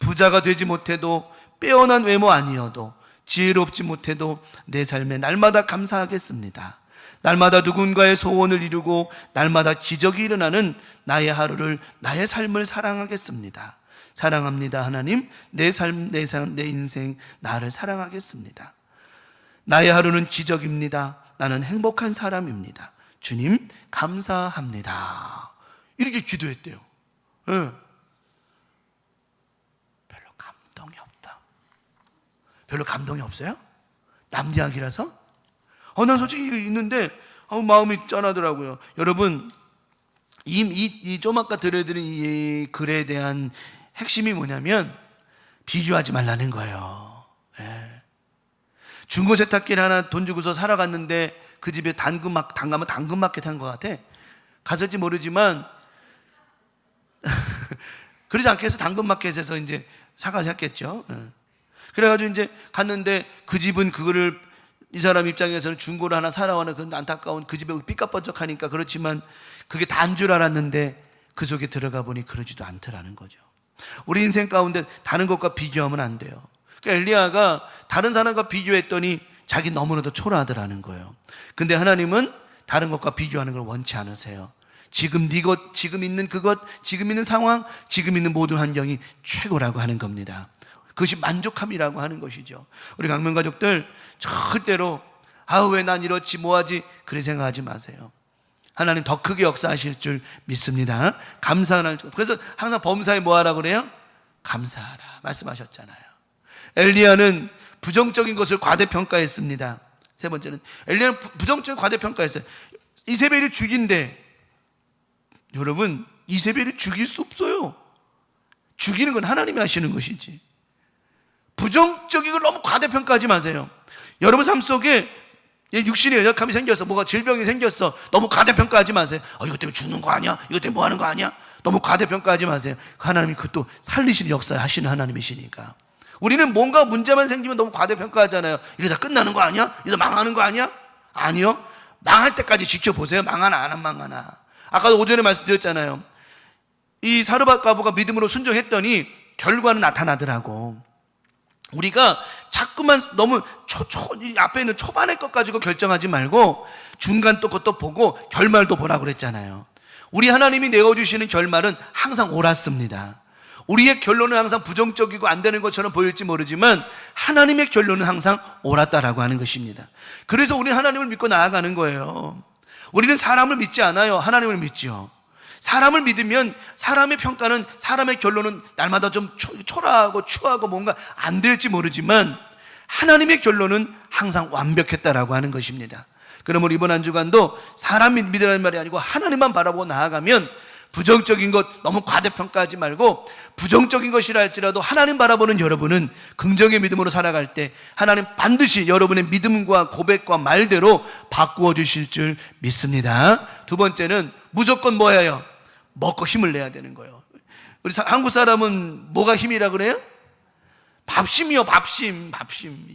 부자가 되지 못해도, 빼어난 외모 아니어도, 지혜롭지 못해도 내 삶에 날마다 감사하겠습니다. 날마다 누군가의 소원을 이루고 날마다 기적이 일어나는 나의 하루를, 나의 삶을 사랑하겠습니다. 사랑합니다. 하나님, 내 삶, 내 인생, 나를 사랑하겠습니다. 나의 하루는 기적입니다. 나는 행복한 사람입니다. 주님, 감사합니다. 이렇게 기도했대요. 별로 감동이 없다. 별로 감동이 없어요? 남 이야기라서? 난 솔직히 있는데 마음이 짠하더라고요. 여러분, 이 좀 아까 들려드린 이 글에 대한 핵심이 뭐냐면 비교하지 말라는 거예요. 중고 세탁기를 하나 돈 주고서 사러 갔는데 그 집에 당근마켓 한 것 같아. 갔을지 모르지만 그러지 않게 해서 당근마켓에서 이제 사가지고 했겠죠. 그래가지고 이제 갔는데 그 집은 그거를, 이 사람 입장에서는 중고를 하나 사러 가는 그런 안타까운, 그 집에 삐까뻔쩍하니까 그렇지만 그게 다인 줄 알았는데 그 속에 들어가 보니 그러지도 않더라는 거죠. 우리 인생 가운데 다른 것과 비교하면 안 돼요. 그러니까 엘리야가 다른 사람과 비교했더니 자기 너무나도 초라하더라는 거예요. 근데 하나님은 다른 것과 비교하는 걸 원치 않으세요. 지금 네 것, 지금 있는 그것, 지금 있는 상황, 지금 있는 모든 환경이 최고라고 하는 겁니다. 그것이 만족함이라고 하는 것이죠. 우리 강명 가족들 절대로 왜 난 이렇지 뭐하지 그렇게 생각하지 마세요. 하나님 더 크게 역사하실 줄 믿습니다. 감사하라. 그래서 항상 범사에 뭐하라고 그래요? 감사하라 말씀하셨잖아요. 엘리야는 부정적인 것을 과대평가했습니다. 세 번째는 엘리야는 부정적인 과대평가했어요. 이세벨이 죽인데, 여러분 이세벨이 죽일 수 없어요. 죽이는 건 하나님이 하시는 것이지, 부정적인 걸 너무 과대평가하지 마세요. 여러분 삶 속에 육신의 연약함이 생겼어, 뭐가 질병이 생겼어, 너무 과대평가하지 마세요. 이것 때문에 죽는 거 아니야? 이것 때문에 뭐 하는 거 아니야? 너무 과대평가하지 마세요. 하나님이 그것도 살리시는 역사하시는 하나님이시니까. 우리는 뭔가 문제만 생기면 너무 과대평가하잖아요. 이러다 끝나는 거 아니야? 이러다 망하는 거 아니야? 아니요, 망할 때까지 지켜보세요. 망하나 안 망하나. 아까도 오전에 말씀드렸잖아요. 이 사르밧 과부가 믿음으로 순종했더니 결과는 나타나더라고. 우리가 자꾸만 너무 앞에 있는 초반의 것 가지고 결정하지 말고 중간 또 것도 보고 결말도 보라고 그랬잖아요. 우리 하나님이 내어주시는 결말은 항상 옳았습니다. 우리의 결론은 항상 부정적이고 안 되는 것처럼 보일지 모르지만 하나님의 결론은 항상 옳았다라고 하는 것입니다. 그래서 우리는 하나님을 믿고 나아가는 거예요. 우리는 사람을 믿지 않아요. 하나님을 믿죠. 사람을 믿으면 사람의 평가는, 사람의 결론은 날마다 좀 초라하고 추하고 뭔가 안 될지 모르지만 하나님의 결론은 항상 완벽했다라고 하는 것입니다. 그러므로 이번 한 주간도 사람 믿으라는 말이 아니고 하나님만 바라보고 나아가면 부정적인 것 너무 과대평가하지 말고, 부정적인 것이라 할지라도 하나님 바라보는 여러분은 긍정의 믿음으로 살아갈 때 하나님 반드시 여러분의 믿음과 고백과 말대로 바꾸어 주실 줄 믿습니다. 두 번째는 무조건 뭐예요? 먹고 힘을 내야 되는 거예요. 우리 한국 사람은 뭐가 힘이라 그래요? 밥심이요. 밥심.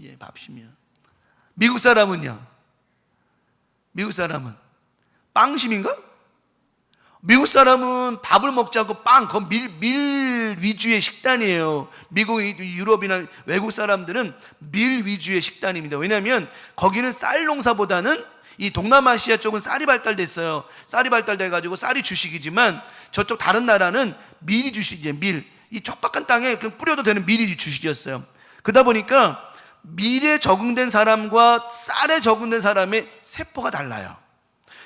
예, 밥심이요. 미국 사람은요? 미국 사람은 빵심인가? 미국 사람은 밥을 먹지 않고 빵, 그건 밀 위주의 식단이에요. 미국, 유럽이나 외국 사람들은 밀 위주의 식단입니다. 왜냐하면 거기는 쌀 농사보다는, 이 동남아시아 쪽은 쌀이 발달됐어요. 쌀이 발달돼가지고 쌀이 주식이지만 저쪽 다른 나라는 밀이 주식이에요. 밀. 이 척박한 땅에 그냥 뿌려도 되는 밀이 주식이었어요. 그러다 보니까 밀에 적응된 사람과 쌀에 적응된 사람의 세포가 달라요.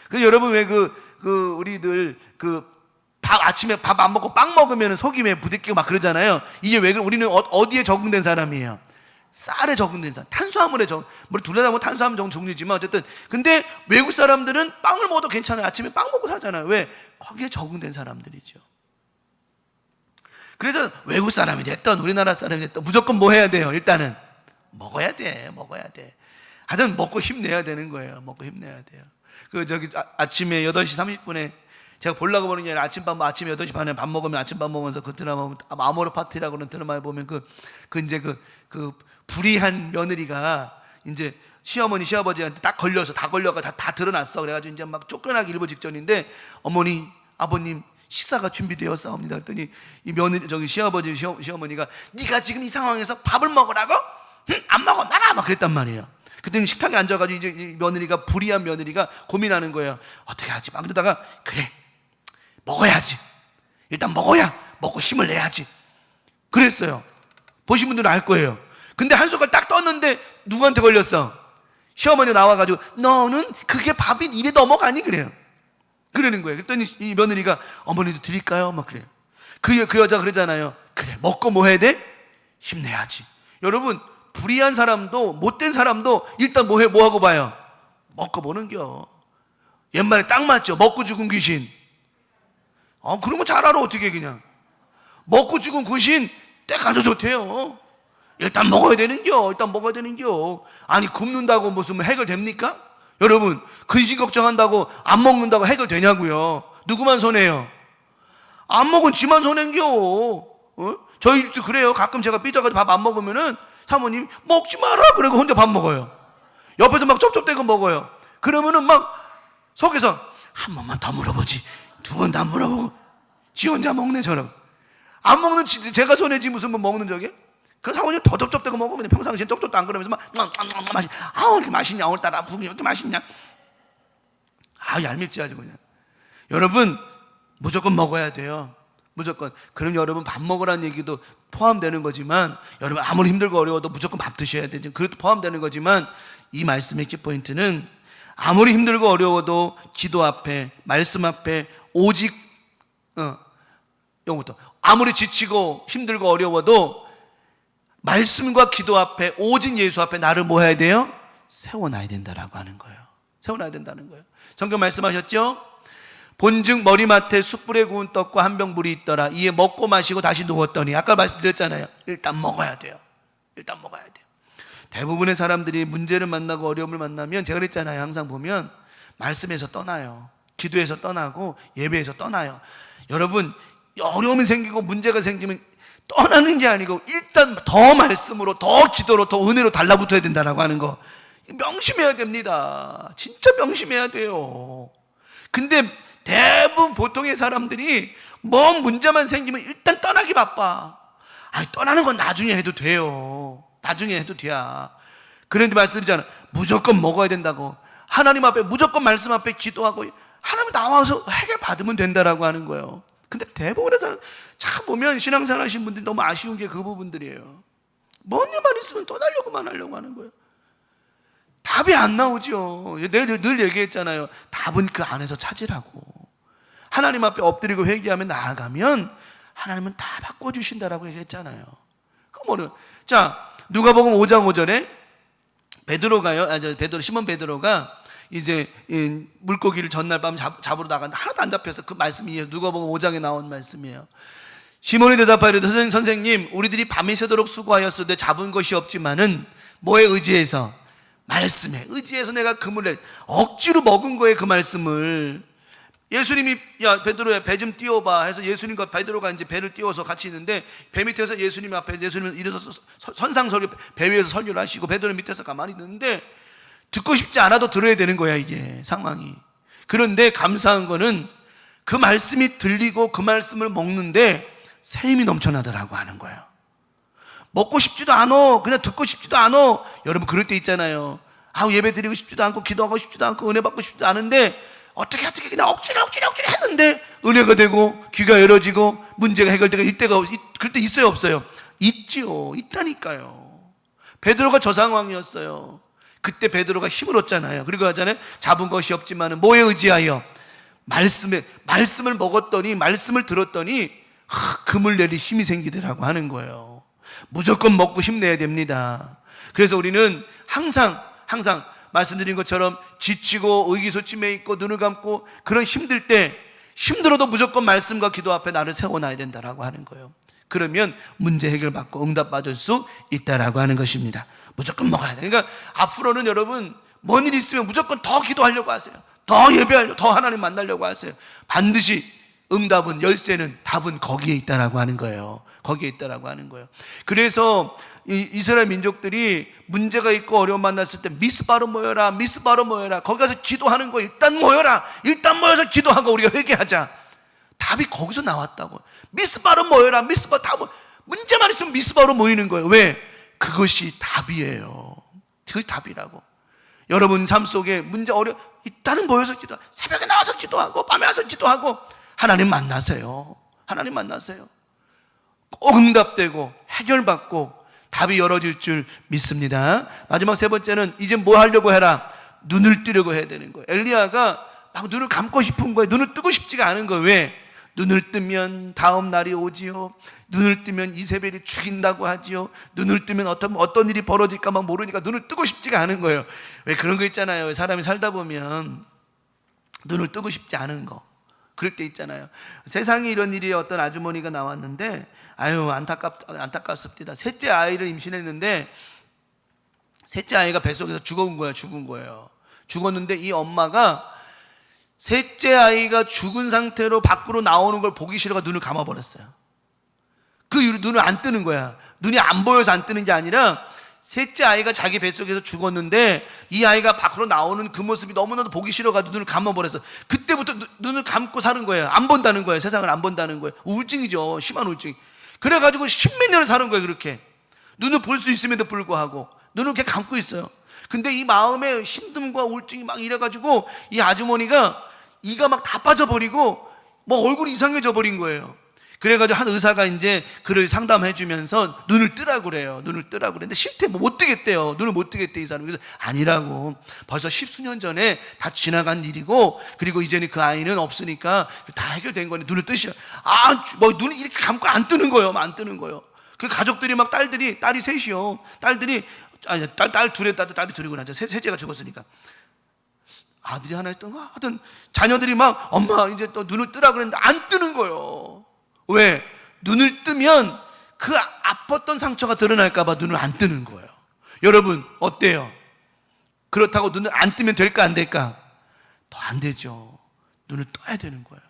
그래서 여러분 왜 우리들 아침에 밥 안 먹고 빵 먹으면 속이 왜 부대끼고 막 그러잖아요. 이게 왜 우리는 어디에 적응된 사람이에요? 쌀에 적응된 사람, 탄수화물에 물론 둘 다 뭐 탄수화물 종류지만 어쨌든. 근데 외국 사람들은 빵을 먹어도 괜찮아요. 아침에 빵 먹고 사잖아요. 왜? 거기에 적응된 사람들이죠. 그래서 외국 사람이 됐던 우리나라 사람이 됐던 무조건 뭐 해야 돼요? 일단은 먹어야 돼. 하여튼 먹고 힘내야 되는 거예요. 먹고 힘내야 돼요. 아침에 8시 30분에 제가 보려고 보는 게 아니라 아침 8시 반에 밥 먹으면, 아침밥 먹으면서 그 드라마, 아모르 파티라고 하는 드라마에 보면 불의한 며느리가 이제 시어머니, 시아버지한테 다 걸려가 다 드러났어. 그래가지고 이제 막 쫓겨나기 일보 직전인데, 어머니, 아버님, 식사가 준비되었사옵니다. 그랬더니 이 며느리, 시아버지, 시어머니가 네가 지금 이 상황에서 밥을 먹으라고? 안 먹어, 나가! 막 그랬단 말이에요. 그랬더니 식탁에 앉아가지고 이제 이 며느리가, 불의한 며느리가 고민하는 거예요. 어떻게 하지? 막 그러다가, 그래, 먹어야지. 일단 먹고 힘을 내야지. 그랬어요. 보신 분들은 알 거예요. 근데 한 숟갈 딱 떴는데 누구한테 걸렸어? 시어머니 나와가지고 너는 그게 밥이 입에 넘어가니? 그래요. 그러는 거예요. 그랬더니 이 며느리가 어머니도 드릴까요? 막 그래요. 그 여자가 그러잖아요. 그래, 먹고 뭐 해야 돼? 힘내야지. 여러분, 불의한 사람도 못된 사람도 일단 뭐 하고 봐요? 먹고 보는겨. 옛말에 딱 맞죠? 먹고 죽은 귀신. 그런 거 잘 알아. 어떻게 그냥 먹고 죽은 귀신 때 아주 좋대요. 일단 먹어야 되는겨. 아니 굶는다고 무슨 해결됩니까? 여러분, 근심 걱정한다고 안 먹는다고 해결되냐고요? 누구만 손해요? 안 먹은 지만 손해인겨. 저희 집도 그래요. 가끔 제가 삐져가지고 밥 안 먹으면은 사모님 먹지 마라 그러고 혼자 밥 먹어요. 옆에서 막 쩝쩝대고 먹어요. 그러면은 막 속에서 한 번만 더 물어보지, 두 번 다 물어보고 지 혼자 먹네. 저랑 안 먹는 제가 손해지 무슨 뭐 먹는 적이에요? 그 사모님 더 쩝쩝대고 먹으면 평상시에 똑똑도 안 그러면서 막 맛이 이렇게 맛있냐 오늘따라 국이 이렇게 맛있냐 얄밉지 아주 그냥. 여러분 무조건 먹어야 돼요. 무조건. 그럼 여러분 밥 먹으라는 얘기도 포함되는 거지만, 여러분 아무리 힘들고 어려워도 무조건 밥 드셔야 되죠. 그것도 포함되는 거지만, 이 말씀의 키포인트는 아무리 힘들고 어려워도 기도 앞에, 말씀 앞에 오직 이것부터 아무리 지치고 힘들고 어려워도 말씀과 기도 앞에 오직 예수 앞에 나를 뭐 해야 돼요? 세워놔야 된다라고 하는 거예요. 세워놔야 된다는 거예요. 성경 말씀하셨죠? 본즉 머리맡에 숯불에 구운 떡과 한 병 물이 있더라. 이에 먹고 마시고 다시 누웠더니, 아까 말씀드렸잖아요. 일단 먹어야 돼요. 일단 먹어야 돼요. 대부분의 사람들이 문제를 만나고 어려움을 만나면, 제가 그랬잖아요. 항상 보면 말씀에서 떠나요. 기도에서 떠나고 예배에서 떠나요. 여러분 어려움이 생기고 문제가 생기면 떠나는 게 아니고 일단 더 말씀으로, 더 기도로, 더 은혜로 달라붙어야 된다라고 하는 거 명심해야 됩니다. 진짜 명심해야 돼요. 근데 대부분 보통의 사람들이 뭔 문제만 생기면 일단 떠나기 바빠. 떠나는 건 나중에 해도 돼요. 나중에 해도 돼야. 그런데 말씀드리잖아. 무조건 먹어야 된다고. 하나님 앞에 무조건 말씀 앞에 기도하고 하나님 나와서 해결 받으면 된다라고 하는 거예요. 근데 대부분의 사람 참 보면 신앙생활 하신 분들이 너무 아쉬운 게 그 부분들이에요. 뭔 일만 있으면 떠나려고만 하려고 하는 거예요. 답이 안 나오죠. 늘 얘기했잖아요. 답은 그 안에서 찾으라고. 하나님 앞에 엎드리고 회개하며 나아가면 하나님은 다 바꿔주신다라고 얘기했잖아요. 자, 누가복음 5장 5절에 시몬 베드로가 이제 물고기를 전날 밤 잡으러 나갔는데 하나도 안 잡혀서, 그 말씀이 누가복음 5장에 나온 말씀이에요. 시몬이 대답하이르되 선생님, 우리들이 밤이 새도록 수고하였으되 잡은 것이 없지만은 뭐에 의지해서? 말씀에 의지해서 내가 그물을 억지로 먹은 거예요. 그 말씀을. 예수님이 야 베드로야 배 좀 띄워봐 해서 예수님과 베드로가 이제 배를 띄워서 같이 있는데, 배 밑에서 예수님 앞에 예수님은 일어서서 선상설교 배 위에서 설교를 하시고 베드로 밑에서 가만히 있는데 듣고 싶지 않아도 들어야 되는 거야, 이게 상황이. 그런데 감사한 거는 그 말씀이 들리고 그 말씀을 먹는데 새 힘이 넘쳐나더라고 하는 거예요. 먹고 싶지도 않아, 그냥 듣고 싶지도 않아. 여러분 그럴 때 있잖아요. 예배 드리고 싶지도 않고 기도하고 싶지도 않고 은혜 받고 싶지도 않은데 어떻게 그냥 억지로 했는데 은혜가 되고 귀가 열어지고 문제가 해결되고 그럴 때 있어요 없어요? 있지요. 있다니까요. 베드로가 저 상황이었어요. 그때 베드로가 힘을 얻잖아요. 그리고 하잖아요. 잡은 것이 없지만 뭐에 의지하여? 말씀을 먹었더니, 말씀을 들었더니 금을 내릴 힘이 생기더라고 하는 거예요. 무조건 먹고 힘내야 됩니다. 그래서 우리는 항상 말씀드린 것처럼 지치고 의기소침해 있고 눈을 감고 그런 힘들 때, 힘들어도 무조건 말씀과 기도 앞에 나를 세워놔야 된다라고 하는 거예요. 그러면 문제 해결받고 응답받을 수 있다라고 하는 것입니다. 무조건 먹어야 돼. 그러니까 앞으로는 여러분 뭔 일이 있으면 무조건 더 기도하려고 하세요. 더 예배하려고, 더 하나님 만나려고 하세요. 반드시 응답은, 열쇠는, 답은 거기에 있다라고 하는 거예요. 거기에 있다라고 하는 거예요. 그래서 이스라엘 민족들이 문제가 있고 어려움 만났을 때 미스바로 모여라, 미스바로 모여라. 거기 가서 기도하는 거. 일단 모여서 기도하고 우리가 회개하자. 답이 거기서 나왔다고. 미스바로 모여라, 문제만 있으면 미스바로 모이는 거예요. 왜? 그것이 답이에요. 그것이 답이라고. 여러분 삶 속에 문제 일단은 모여서 기도, 새벽에 나와서 기도하고 밤에 와서 기도하고 하나님 만나세요. 하나님 만나세요. 꼭 응답되고 해결받고 답이 열어질 줄 믿습니다. 마지막 세 번째는 이제 뭐 하려고 해라? 눈을 뜨려고 해야 되는 거예요. 엘리야가 막 눈을 감고 싶은 거예요. 눈을 뜨고 싶지가 않은 거예요. 왜? 눈을 뜨면 다음 날이 오지요. 눈을 뜨면 이세벨이 죽인다고 하지요. 눈을 뜨면 어떤 일이 벌어질까 막 모르니까 눈을 뜨고 싶지가 않은 거예요. 왜 그런 거 있잖아요. 사람이 살다 보면 눈을 뜨고 싶지 않은 거. 그럴 때 있잖아요. 세상에 이런 일이 어떤 아주머니가 나왔는데 안타깝습니다. 셋째 아이를 임신했는데 셋째 아이가 뱃속에서 죽은 거예요. 죽었는데 이 엄마가 셋째 아이가 죽은 상태로 밖으로 나오는 걸 보기 싫어가 눈을 감아버렸어요. 그 이후로 눈을 안 뜨는 거야. 눈이 안 보여서 안 뜨는 게 아니라 셋째 아이가 자기 뱃속에서 죽었는데 이 아이가 밖으로 나오는 그 모습이 너무나도 보기 싫어가지고 눈을 감아버렸어. 그때부터 눈을 감고 사는 거예요. 안 본다는 거예요. 세상을 안 본다는 거예요. 우울증이죠. 심한 우울증. 그래가지고 십몇 년을 사는 거예요. 그렇게 눈을 볼 수 있음에도 불구하고 눈을 이렇게 감고 있어요. 근데 이 마음에 힘듦과 우울증이 막 이래가지고 이 아주머니가 이가 막 다 빠져버리고 뭐 얼굴이 이상해져 버린 거예요. 그래가지고 한 의사가 이제 그를 상담해 주면서 눈을 뜨라고 그래요. 눈을 뜨라고 그랬는데 싫대. 뭐 못 뜨겠대요. 눈을 못 뜨겠대, 이 사람이. 그래서 아니라고. 벌써 십수년 전에 다 지나간 일이고, 그리고 이제는 그 아이는 없으니까 다 해결된 거니 눈을 뜨시라. 뭐 눈을 이렇게 감고 안 뜨는 거예요. 안 뜨는 거예요. 그 가족들이 막 딸이 셋이요. 딸이 둘이구나. 셋째가 죽었으니까. 아들이 하나 있던가? 하여튼 자녀들이 막 엄마 이제 또 눈을 뜨라 그랬는데 안 뜨는 거예요. 왜? 눈을 뜨면 그 아팠던 상처가 드러날까 봐 눈을 안 뜨는 거예요. 여러분 어때요? 그렇다고 눈을 안 뜨면 될까 안 될까? 더 안 되죠. 눈을 떠야 되는 거예요.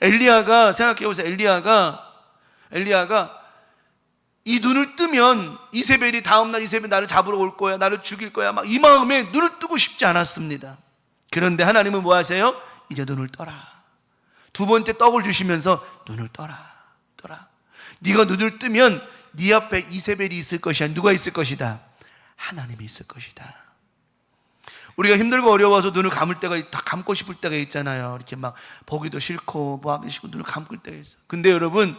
엘리야가 생각해 보세요. 엘리야가 이 눈을 뜨면 이세벨이 다음날 이세벨 나를 잡으러 올 거야, 나를 죽일 거야, 막 이 마음에 눈을 뜨고 싶지 않았습니다. 그런데 하나님은 뭐 하세요? 이제 눈을 떠라. 두 번째 떡을 주시면서 눈을 떠라. 네가 눈을 뜨면 네 앞에 이세벨이 있을 것이야. 누가 있을 것이다? 하나님이 있을 것이다. 우리가 힘들고 어려워서 눈을 감을 때가, 다 감고 싶을 때가 있잖아요. 이렇게 막 보기도 싫고 뭐 하기 싫고 눈을 감을 때가 있어요. 근데 여러분,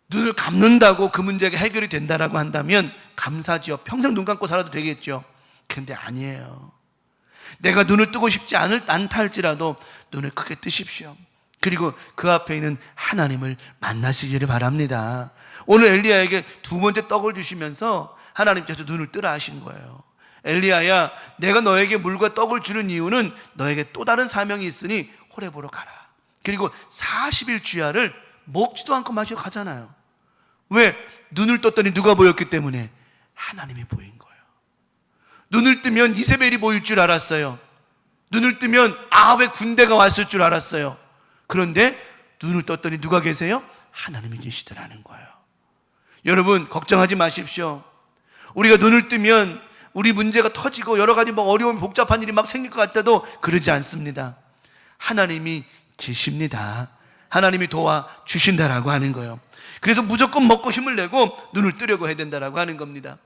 눈을 감는다고 그 문제가 해결이 된다라고 한다면 감사지요. 평생 눈 감고 살아도 되겠죠. 근데 아니에요. 내가 눈을 뜨고 싶지 않다 할지라도 눈을 크게 뜨십시오. 그리고 그 앞에 있는 하나님을 만나시기를 바랍니다. 오늘 엘리야에게 두 번째 떡을 주시면서 하나님께서 눈을 뜨라 하신 거예요. 엘리야야, 내가 너에게 물과 떡을 주는 이유는 너에게 또 다른 사명이 있으니 호렙으로 가라. 그리고 40일 주야를 먹지도 않고 마시고 가잖아요. 왜? 눈을 떴더니 누가 보였기 때문에 하나님이 보인 거예요. 눈을 뜨면 이세벨이 보일 줄 알았어요. 눈을 뜨면 아합의 군대가 왔을 줄 알았어요. 그런데 눈을 떴더니 누가 계세요? 하나님이 계시더라는 거예요. 여러분 걱정하지 마십시오. 우리가 눈을 뜨면 우리 문제가 터지고 여러 가지 뭐 어려운 복잡한 일이 막 생길 것 같아도 그러지 않습니다. 하나님이 계십니다. 하나님이 도와주신다라고 하는 거예요. 그래서 무조건 먹고 힘을 내고 눈을 뜨려고 해야 된다라고 하는 겁니다.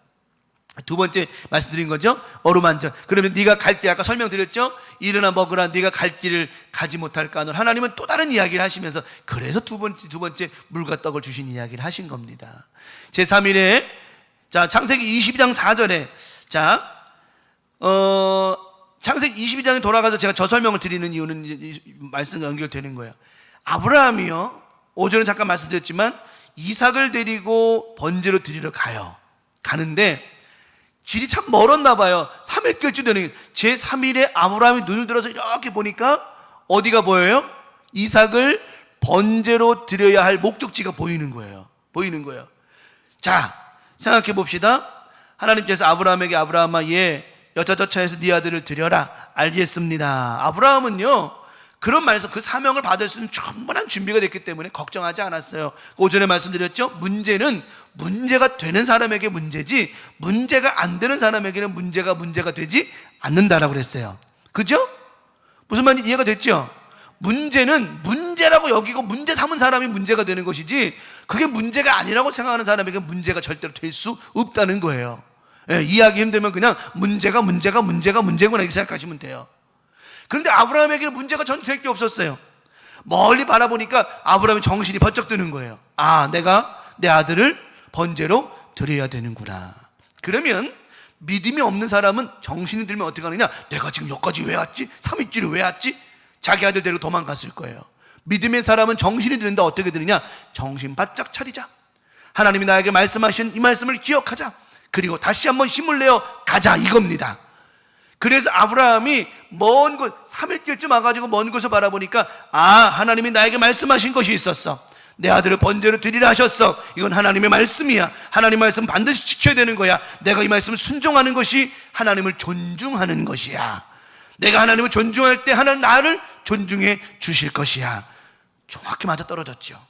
두 번째 말씀드린 거죠. 어루만져. 그러면 네가 갈 길, 아까 설명드렸죠. 일어나 먹으라. 네가 갈 길을 가지 못할까 하노라. 하나님은 또 다른 이야기를 하시면서 그래서 두 번째 물과 떡을 주신 이야기를 하신 겁니다. 제3일에 창세기 22장 4절에 창세기 22장에 돌아가서 제가 저 설명을 드리는 이유는 이 말씀과 연결되는 거예요. 아브라함이요, 오전에 잠깐 말씀드렸지만 이삭을 데리고 번제로 드리러 가는데 길이 참 멀었나 봐요. 3일길쯤 되는, 제3일에 아브라함이 눈을 들어서 이렇게 보니까 어디가 보여요? 이삭을 번제로 드려야 할 목적지가 보이는 거예요. 자, 생각해 봅시다. 하나님께서 아브라함에게 아브라함아, 여차저차해서 네 아들을 드려라. 알겠습니다. 아브라함은요, 그런 말에서 그 사명을 받을 수 있는 충분한 준비가 됐기 때문에 걱정하지 않았어요. 오전에 말씀드렸죠. 문제는 문제가 되는 사람에게 문제지 문제가 안 되는 사람에게는 문제가 되지 않는다라고 그랬어요. 그죠? 무슨 말인지 이해가 됐죠? 문제는 문제라고 여기고 문제 삼은 사람이 문제가 되는 것이지 그게 문제가 아니라고 생각하는 사람에게 문제가 절대로 될 수 없다는 거예요. 이해하기 힘들면 그냥 문제구나 이렇게 생각하시면 돼요. 그런데 아브라함에게는 문제가 전혀 될 게 없었어요. 멀리 바라보니까 아브라함의 정신이 번쩍 드는 거예요. 내가 내 아들을 번제로 드려야 되는구나. 그러면 믿음이 없는 사람은 정신이 들면 어떻게 하느냐? 내가 지금 여기까지 왜 왔지? 3일길을 왜 왔지? 자기 아들 데리고 도망갔을 거예요. 믿음의 사람은 정신이 드는데 어떻게 드느냐? 정신 바짝 차리자. 하나님이 나에게 말씀하신 이 말씀을 기억하자. 그리고 다시 한번 힘을 내어 가자, 이겁니다. 그래서 아브라함이 먼 곳, 3일길쯤 와가지고 먼 곳을 바라보니까 하나님이 나에게 말씀하신 것이 있었어. 내 아들을 번제로 드리라 하셨어. 이건 하나님의 말씀이야. 하나님의 말씀 반드시 지켜야 되는 거야. 내가 이 말씀을 순종하는 것이 하나님을 존중하는 것이야. 내가 하나님을 존중할 때 하나님 나를 존중해 주실 것이야. 정확히 맞아떨어졌죠.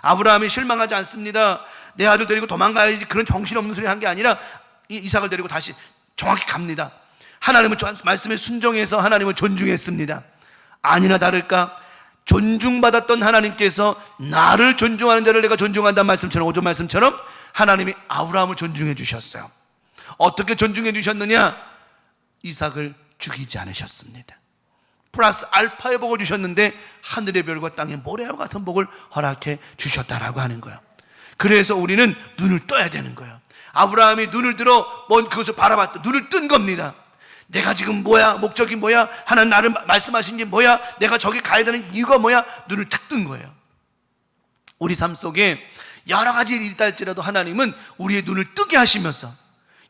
아브라함이 실망하지 않습니다. 내 아들 데리고 도망가야지, 그런 정신없는 소리 한 게 아니라 이삭을 데리고 다시 정확히 갑니다. 하나님의 말씀에 순종해서 하나님을 존중했습니다. 아니나 다를까 존중받았던 하나님께서 나를 존중하는 자를 내가 존중한다는 말씀처럼, 오전 말씀처럼 하나님이 아브라함을 존중해 주셨어요. 어떻게 존중해 주셨느냐? 이삭을 죽이지 않으셨습니다. 플러스 알파의 복을 주셨는데 하늘의 별과 땅의 모래와 같은 복을 허락해 주셨다라고 하는 거예요. 그래서 우리는 눈을 떠야 되는 거예요. 아브라함이 눈을 들어 먼 그것을 바라봤다. 눈을 뜬 겁니다. 내가 지금 뭐야? 목적이 뭐야? 하나님 나를 말씀하신 게 뭐야? 내가 저기 가야 되는 이유가 뭐야? 눈을 탁 뜬 거예요. 우리 삶 속에 여러 가지 일이 있달지라도 하나님은 우리의 눈을 뜨게 하시면서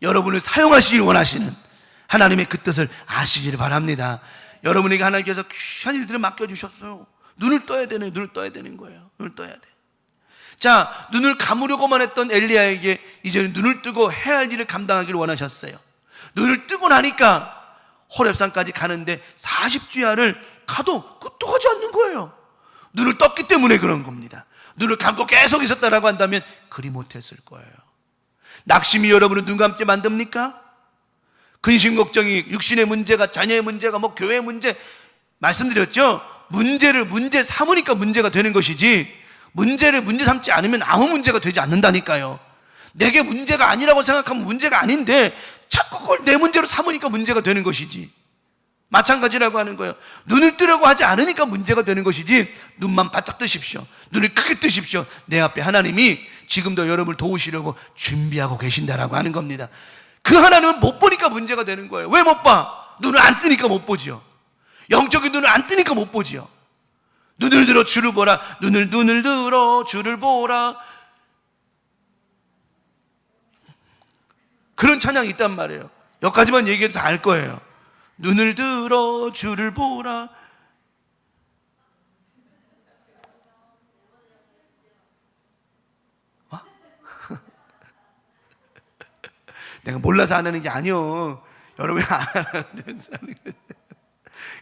여러분을 사용하시길 원하시는 하나님의 그 뜻을 아시기를 바랍니다. 여러분에게 하나님께서 귀한 일들을 맡겨주셨어요. 눈을 떠야 되는, 눈을 떠야 되는 거예요. 눈을 떠야 돼. 자, 눈을 감으려고만 했던 엘리야에게 이제는 눈을 뜨고 해야 할 일을 감당하기를 원하셨어요. 눈을 뜨고 나니까 호렙산까지 가는데 40주야를 가도 끝도 가지 않는 거예요. 눈을 떴기 때문에 그런 겁니다. 눈을 감고 계속 있었다라고 한다면 그리 못했을 거예요. 낙심이 여러분을 눈 감게 만듭니까? 근심 걱정이, 육신의 문제가, 자녀의 문제가, 교회의 문제, 말씀드렸죠? 문제를 문제 삼으니까 문제가 되는 것이지, 문제를 문제 삼지 않으면 아무 문제가 되지 않는다니까요. 내게 문제가 아니라고 생각하면 문제가 아닌데 자꾸 그걸 내 문제로 삼으니까 문제가 되는 것이지. 마찬가지라고 하는 거예요. 눈을 뜨려고 하지 않으니까 문제가 되는 것이지, 눈만 바짝 뜨십시오. 눈을 크게 뜨십시오. 내 앞에 하나님이 지금도 여러분을 도우시려고 준비하고 계신다라고 하는 겁니다. 그 하나님은 못 보니까 문제가 되는 거예요. 왜 못 봐? 눈을 안 뜨니까 못 보지요. 영적인 눈을 안 뜨니까 못 보지요. 눈을 들어 주를 보라. 눈을 들어 주를 보라. 그런 찬양이 있단 말이에요. 여기까지만 얘기해도 다 알 거예요. 눈을 들어 주를 보라. 내가 몰라서 안 하는 게 아니요. 여러분이 안 하는 거예요.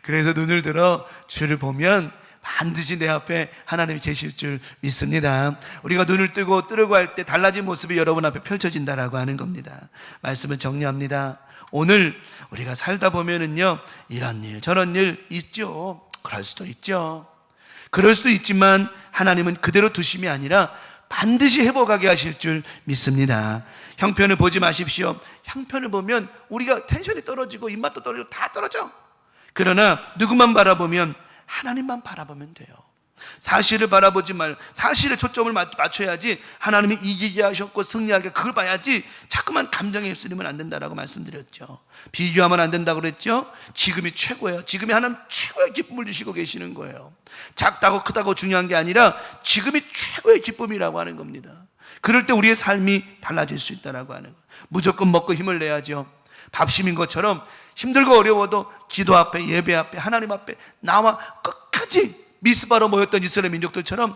그래서 눈을 들어 주를 보면 반드시 내 앞에 하나님이 계실 줄 믿습니다. 우리가 눈을 뜨고 할 때 달라진 모습이 여러분 앞에 펼쳐진다라고 하는 겁니다. 말씀을 정리합니다. 오늘 우리가 살다 보면은요, 이런 일 저런 일 있죠. 그럴 수도 있죠. 그럴 수도 있지만 하나님은 그대로 두심이 아니라 반드시 회복하게 하실 줄 믿습니다. 형편을 보지 마십시오. 형편을 보면 우리가 텐션이 떨어지고 입맛도 떨어지고 다 떨어져. 그러나 누구만 바라보면, 하나님만 바라보면 돼요. 사실을 바라보지 말고 사실에 초점을 맞춰야지. 하나님이 이기게 하셨고 승리하게, 그걸 봐야지. 자꾸만 감정에 휩쓸리면 안 된다라고 말씀드렸죠. 비교하면 안 된다고 그랬죠. 지금이 최고예요. 지금이 하나님 최고의 기쁨을 주시고 계시는 거예요. 작다고 크다고 중요한 게 아니라 지금이 최고의 기쁨이라고 하는 겁니다. 그럴 때 우리의 삶이 달라질 수 있다라고 하는 거예요. 무조건 먹고 힘을 내야죠. 밥심인 것처럼 힘들고 어려워도 기도 앞에, 예배 앞에, 하나님 앞에 나와 끝까지 미스바로 모였던 이스라엘 민족들처럼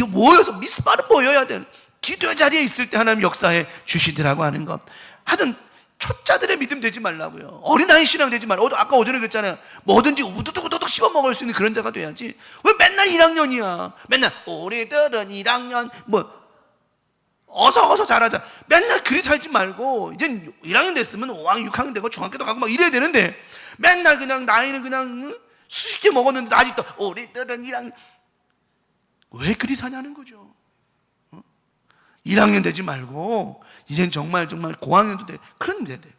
모여서 미스바로 모여야 되는, 기도의 자리에 있을 때 하나님 역사해 주시더라고 하는 것. 하여튼 초짜들의 믿음 되지 말라고요. 어린아이 신앙 되지 말고. 아까 오전에 그랬잖아요. 뭐든지 우두둑 씹어먹을 수 있는 그런 자가 돼야지. 왜 맨날 1학년이야? 맨날 우리들은 1학년 어서 잘하자. 맨날 그리 살지 말고 이제 1학년 됐으면 5학년, 6학년 되고 중학교도 가고 막 이래야 되는데, 맨날 그냥 나이는 그냥 수십 개 먹었는데 아직도 우리들은 1학년. 왜 그리 사냐는 거죠. 1학년 되지 말고 이젠 정말 고학년도 돼. 그런 데 돼.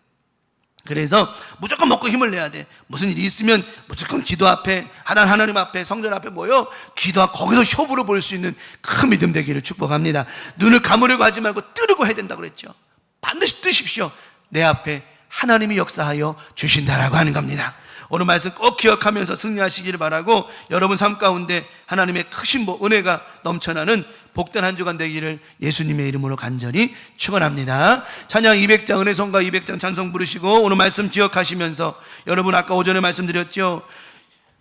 그래서 무조건 먹고 힘을 내야 돼. 무슨 일이 있으면 무조건 기도 앞에, 하나님 앞에, 성전 앞에 모여 기도하고 거기서 협으로 볼 수 있는 큰 믿음 되기를 축복합니다. 눈을 감으려고 하지 말고 뜨려고 해야 된다고 그랬죠. 반드시 뜨십시오. 내 앞에 하나님이 역사하여 주신다라고 하는 겁니다. 오늘 말씀 꼭 기억하면서 승리하시기를 바라고, 여러분 삶 가운데 하나님의 크신 은혜가 넘쳐나는 복된 한 주간 되기를 예수님의 이름으로 간절히 축원합니다. 찬양 200장 은혜송가 200장 찬송 부르시고 오늘 말씀 기억하시면서, 여러분 아까 오전에 말씀드렸죠.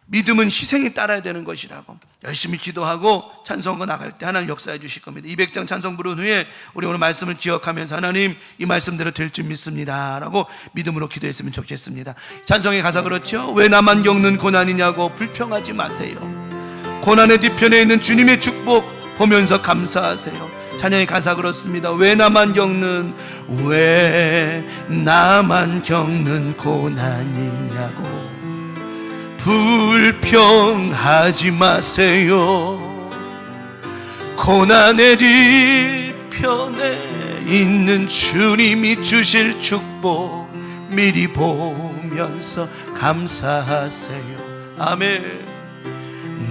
믿음은 희생이 따라야 되는 것이라고. 열심히 기도하고 찬송가 나갈 때 하나님 역사해 주실 겁니다. 200장 찬송 부른 후에 우리 오늘 말씀을 기억하면서 하나님 이 말씀대로 될 줄 믿습니다 라고 믿음으로 기도했으면 좋겠습니다. 찬송의 가사 그렇죠. 왜 나만 겪는 고난이냐고 불평하지 마세요. 고난의 뒤편에 있는 주님의 축복 보면서 감사하세요. 찬양의 가사 그렇습니다. 왜 나만 겪는 고난이냐고 불평하지 마세요. 고난의 뒤편에 있는 주님이 주실 축복 미리 보면서 감사하세요. 아멘.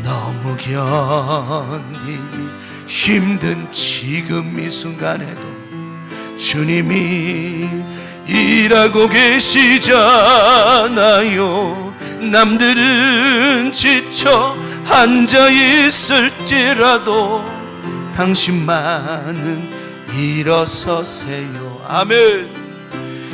너무 견디기 힘든 지금 이 순간에도 주님이 일하고 계시잖아요. 남들은 지쳐 앉아있을지라도 당신만은 일어서세요. 아멘.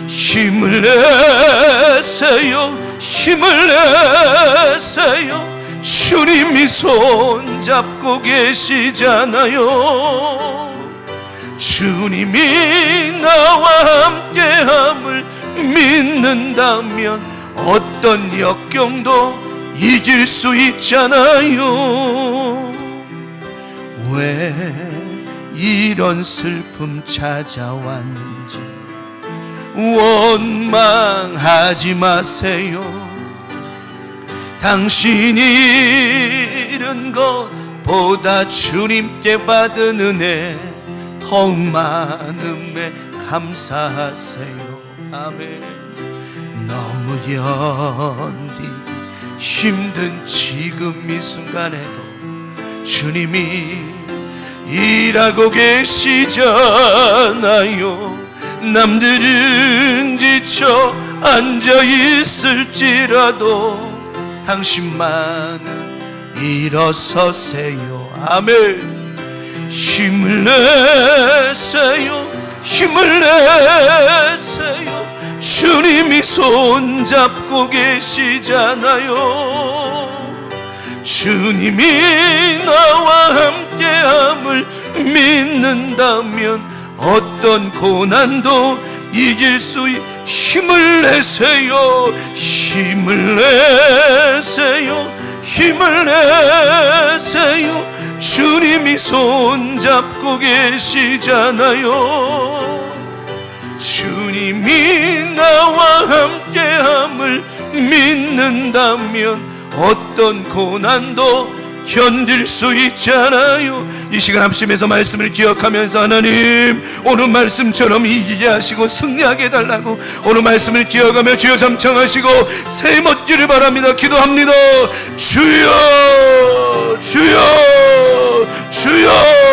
힘을 내세요. 힘을 내세요. 주님이 손잡고 계시잖아요. 주님이 나와 함께함을 믿는다면 어떤 역경도 이길 수 있잖아요. 왜 이런 슬픔 찾아왔는지 원망하지 마세요. 당신이 잃은 것보다 주님께 받은 은혜 더욱 많음에 감사하세요. 아멘. 너무 견디기 힘든 지금 이 순간에도 주님이 일하고 계시잖아요. 남들은 지쳐 앉아있을지라도 당신만은 일어서세요. 아멘. 힘을 내세요. 힘을 내세요. 주님이 손잡고 계시잖아요. 주님이 나와 함께함을 믿는다면 어떤 고난도 이길 수 힘을 내세요. 힘을 내세요. 힘을 내세요. 주님이 손잡고 계시잖아요. 주님이 나와 함께함을 믿는다면 어떤 고난도 견딜 수 있잖아요. 이 시간 합심해서 말씀을 기억하면서 하나님 오늘 말씀처럼 이기게 하시고 승리하게 해달라고 오늘 말씀을 기억하며 주여 잠청하시고 새 멋기를 바랍니다. 기도합니다. 주여 주여 주여.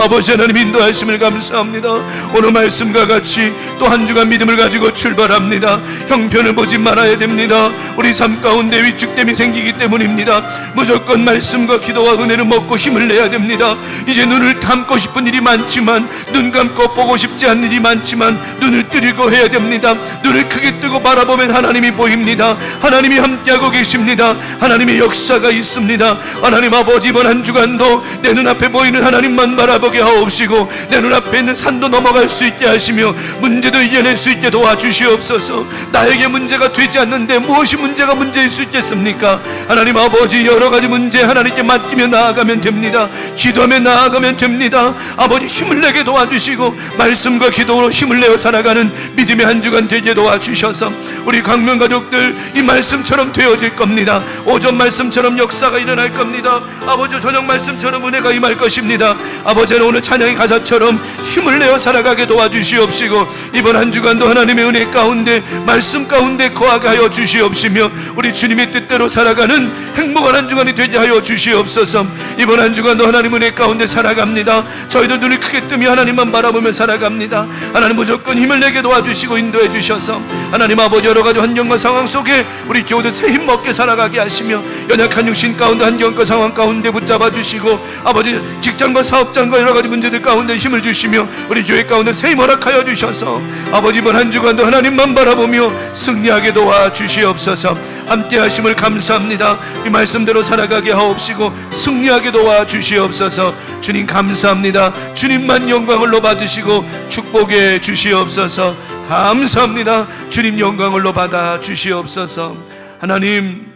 아버지 하나님 인도하심을 감사합니다. 오늘 말씀과 같이 또 한 주간 믿음을 가지고 출발합니다. 형편을 보지 말아야 됩니다. 우리 삶 가운데 위축됨이 생기기 때문입니다. 무조건 말씀과 기도와 은혜를 먹고 힘을 내야 됩니다. 이제 눈을 감고 싶은 일이 많지만 눈 감고 보고 싶지 않은 일이 많지만 눈을 뜨리고 해야 됩니다. 눈을 크게 뜨고 바라보면 하나님이 보입니다. 하나님이 함께하고 계십니다. 하나님의 역사가 있습니다. 하나님 아버지 이번 한 주간도 내 눈앞에 보이는 하나님만 바라보게 하옵시고 내 눈앞에 있는 산도 넘어갈 수 있게 하시며 문제도 이겨낼 수 있게 도와주시옵소서. 나에게 문제가 되지 않는데 무엇이 문제가 문제일 수 있겠습니까? 하나님 아버지 여러가지 문제 하나님께 맡기며 나아가면 됩니다. 기도하며 나아가면 됩니다. 아버지 힘을 내게 도와주시고 말씀과 기도로 힘을 내어 살아가는 믿음의 한 주간 되게 도와주셔서 우리 광명 가족들 이 말씀처럼 되어질 겁니다. 오전 말씀처럼 역사가 일어날 겁니다. 아버지 저녁 말씀처럼 은혜가 임할 것입니다. 아버지는 오늘 찬양의 가사처럼 힘을 내어 살아가게 도와주시옵시고 이번 한 주간도 하나님의 은혜 가운데 말씀 가운데 거하게 하여 주시옵시며 우리 주님의 뜻대로 살아가는 행복한 한 주간이 되게 하여 주시옵소서. 이번 한 주간도 하나님 은혜 가운데 살아갑니다. 저희도 눈을 크게 뜨며 하나님만 바라보며 살아갑니다. 하나님 무조건 힘을 내게 도와주시고 인도해 주셔서 하나님 아버지 여러가지 환경과 상황 속에 우리 교우들 새 힘먹게 살아가게 하시며 연약한 육신 가운데 환경과 상황 가운데 붙잡아 주시고 아버지 직장과 사업장과 여러가지 문제들 가운데 힘을 주시며 우리 교회 가운데 새 힘 허락하여 주셔서 아버지 이번 한 주간도 하나님만 바라보며 승리하게 도와주시옵소서. 함께 하심을 감사합니다. 이 말씀대로 살아가게 하옵시고 승리하게 도와주시옵소서. 주님 감사합니다. 주님만 영광을 받으시고 축복해 주시옵소서. 감사합니다. 주님 영광을 받아 주시옵소서. 하나님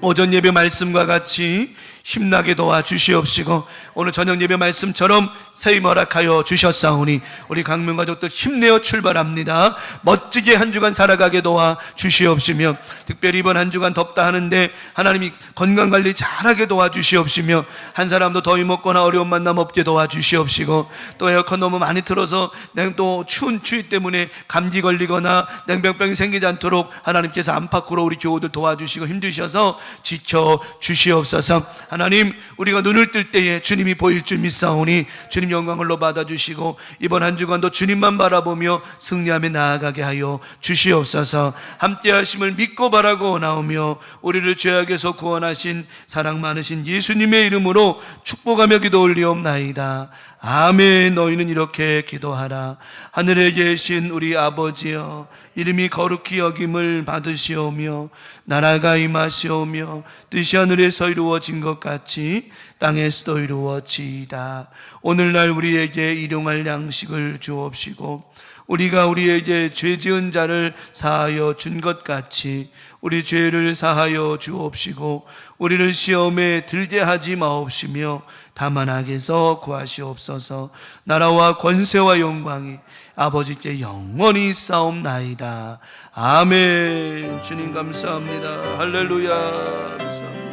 오전 예배 말씀과 같이 힘나게 도와주시옵시고 오늘 저녁 예배 말씀처럼 새 힘 허락하여 주셨사오니 우리 강명 가족들 힘내어 출발합니다. 멋지게 한 주간 살아가게 도와주시옵시며 특별히 이번 한 주간 덥다 하는데 하나님이 건강관리 잘하게 도와주시옵시며 한 사람도 더위 먹거나 어려운 만남 없게 도와주시옵시고 또 에어컨 너무 많이 틀어서 또 추운 추위 때문에 감기 걸리거나 냉병병이 생기지 않도록 하나님께서 안팎으로 우리 교우들 도와주시고 힘주셔서 지켜주시옵소서. 하나님 우리가 눈을 뜰 때에 주님이 보일 줄 믿사오니 주님 영광을로 받아주시고 이번 한 주간도 주님만 바라보며 승리하며 나아가게 하여 주시옵소서. 함께 하심을 믿고 바라고 나오며 우리를 죄악에서 구원하신 사랑 많으신 예수님의 이름으로 축복하며 기도 올리옵나이다. 아멘. 너희는 이렇게 기도하라. 하늘에 계신 우리 아버지여, 이름이 거룩히 여김을 받으시오며 나라가 임하시오며 뜻이 하늘에서 이루어진 것 같이 땅에서도 이루어지이다. 오늘날 우리에게 일용할 양식을 주옵시고 우리가 우리에게 죄 지은 자를 사하여 준 것 같이 우리 죄를 사하여 주옵시고 우리를 시험에 들게 하지 마옵시며 다만 악에서 구하시옵소서. 나라와 권세와 영광이 아버지께 영원히 싸움나이다. 아멘. 주님 감사합니다. 할렐루야. 감사합니다.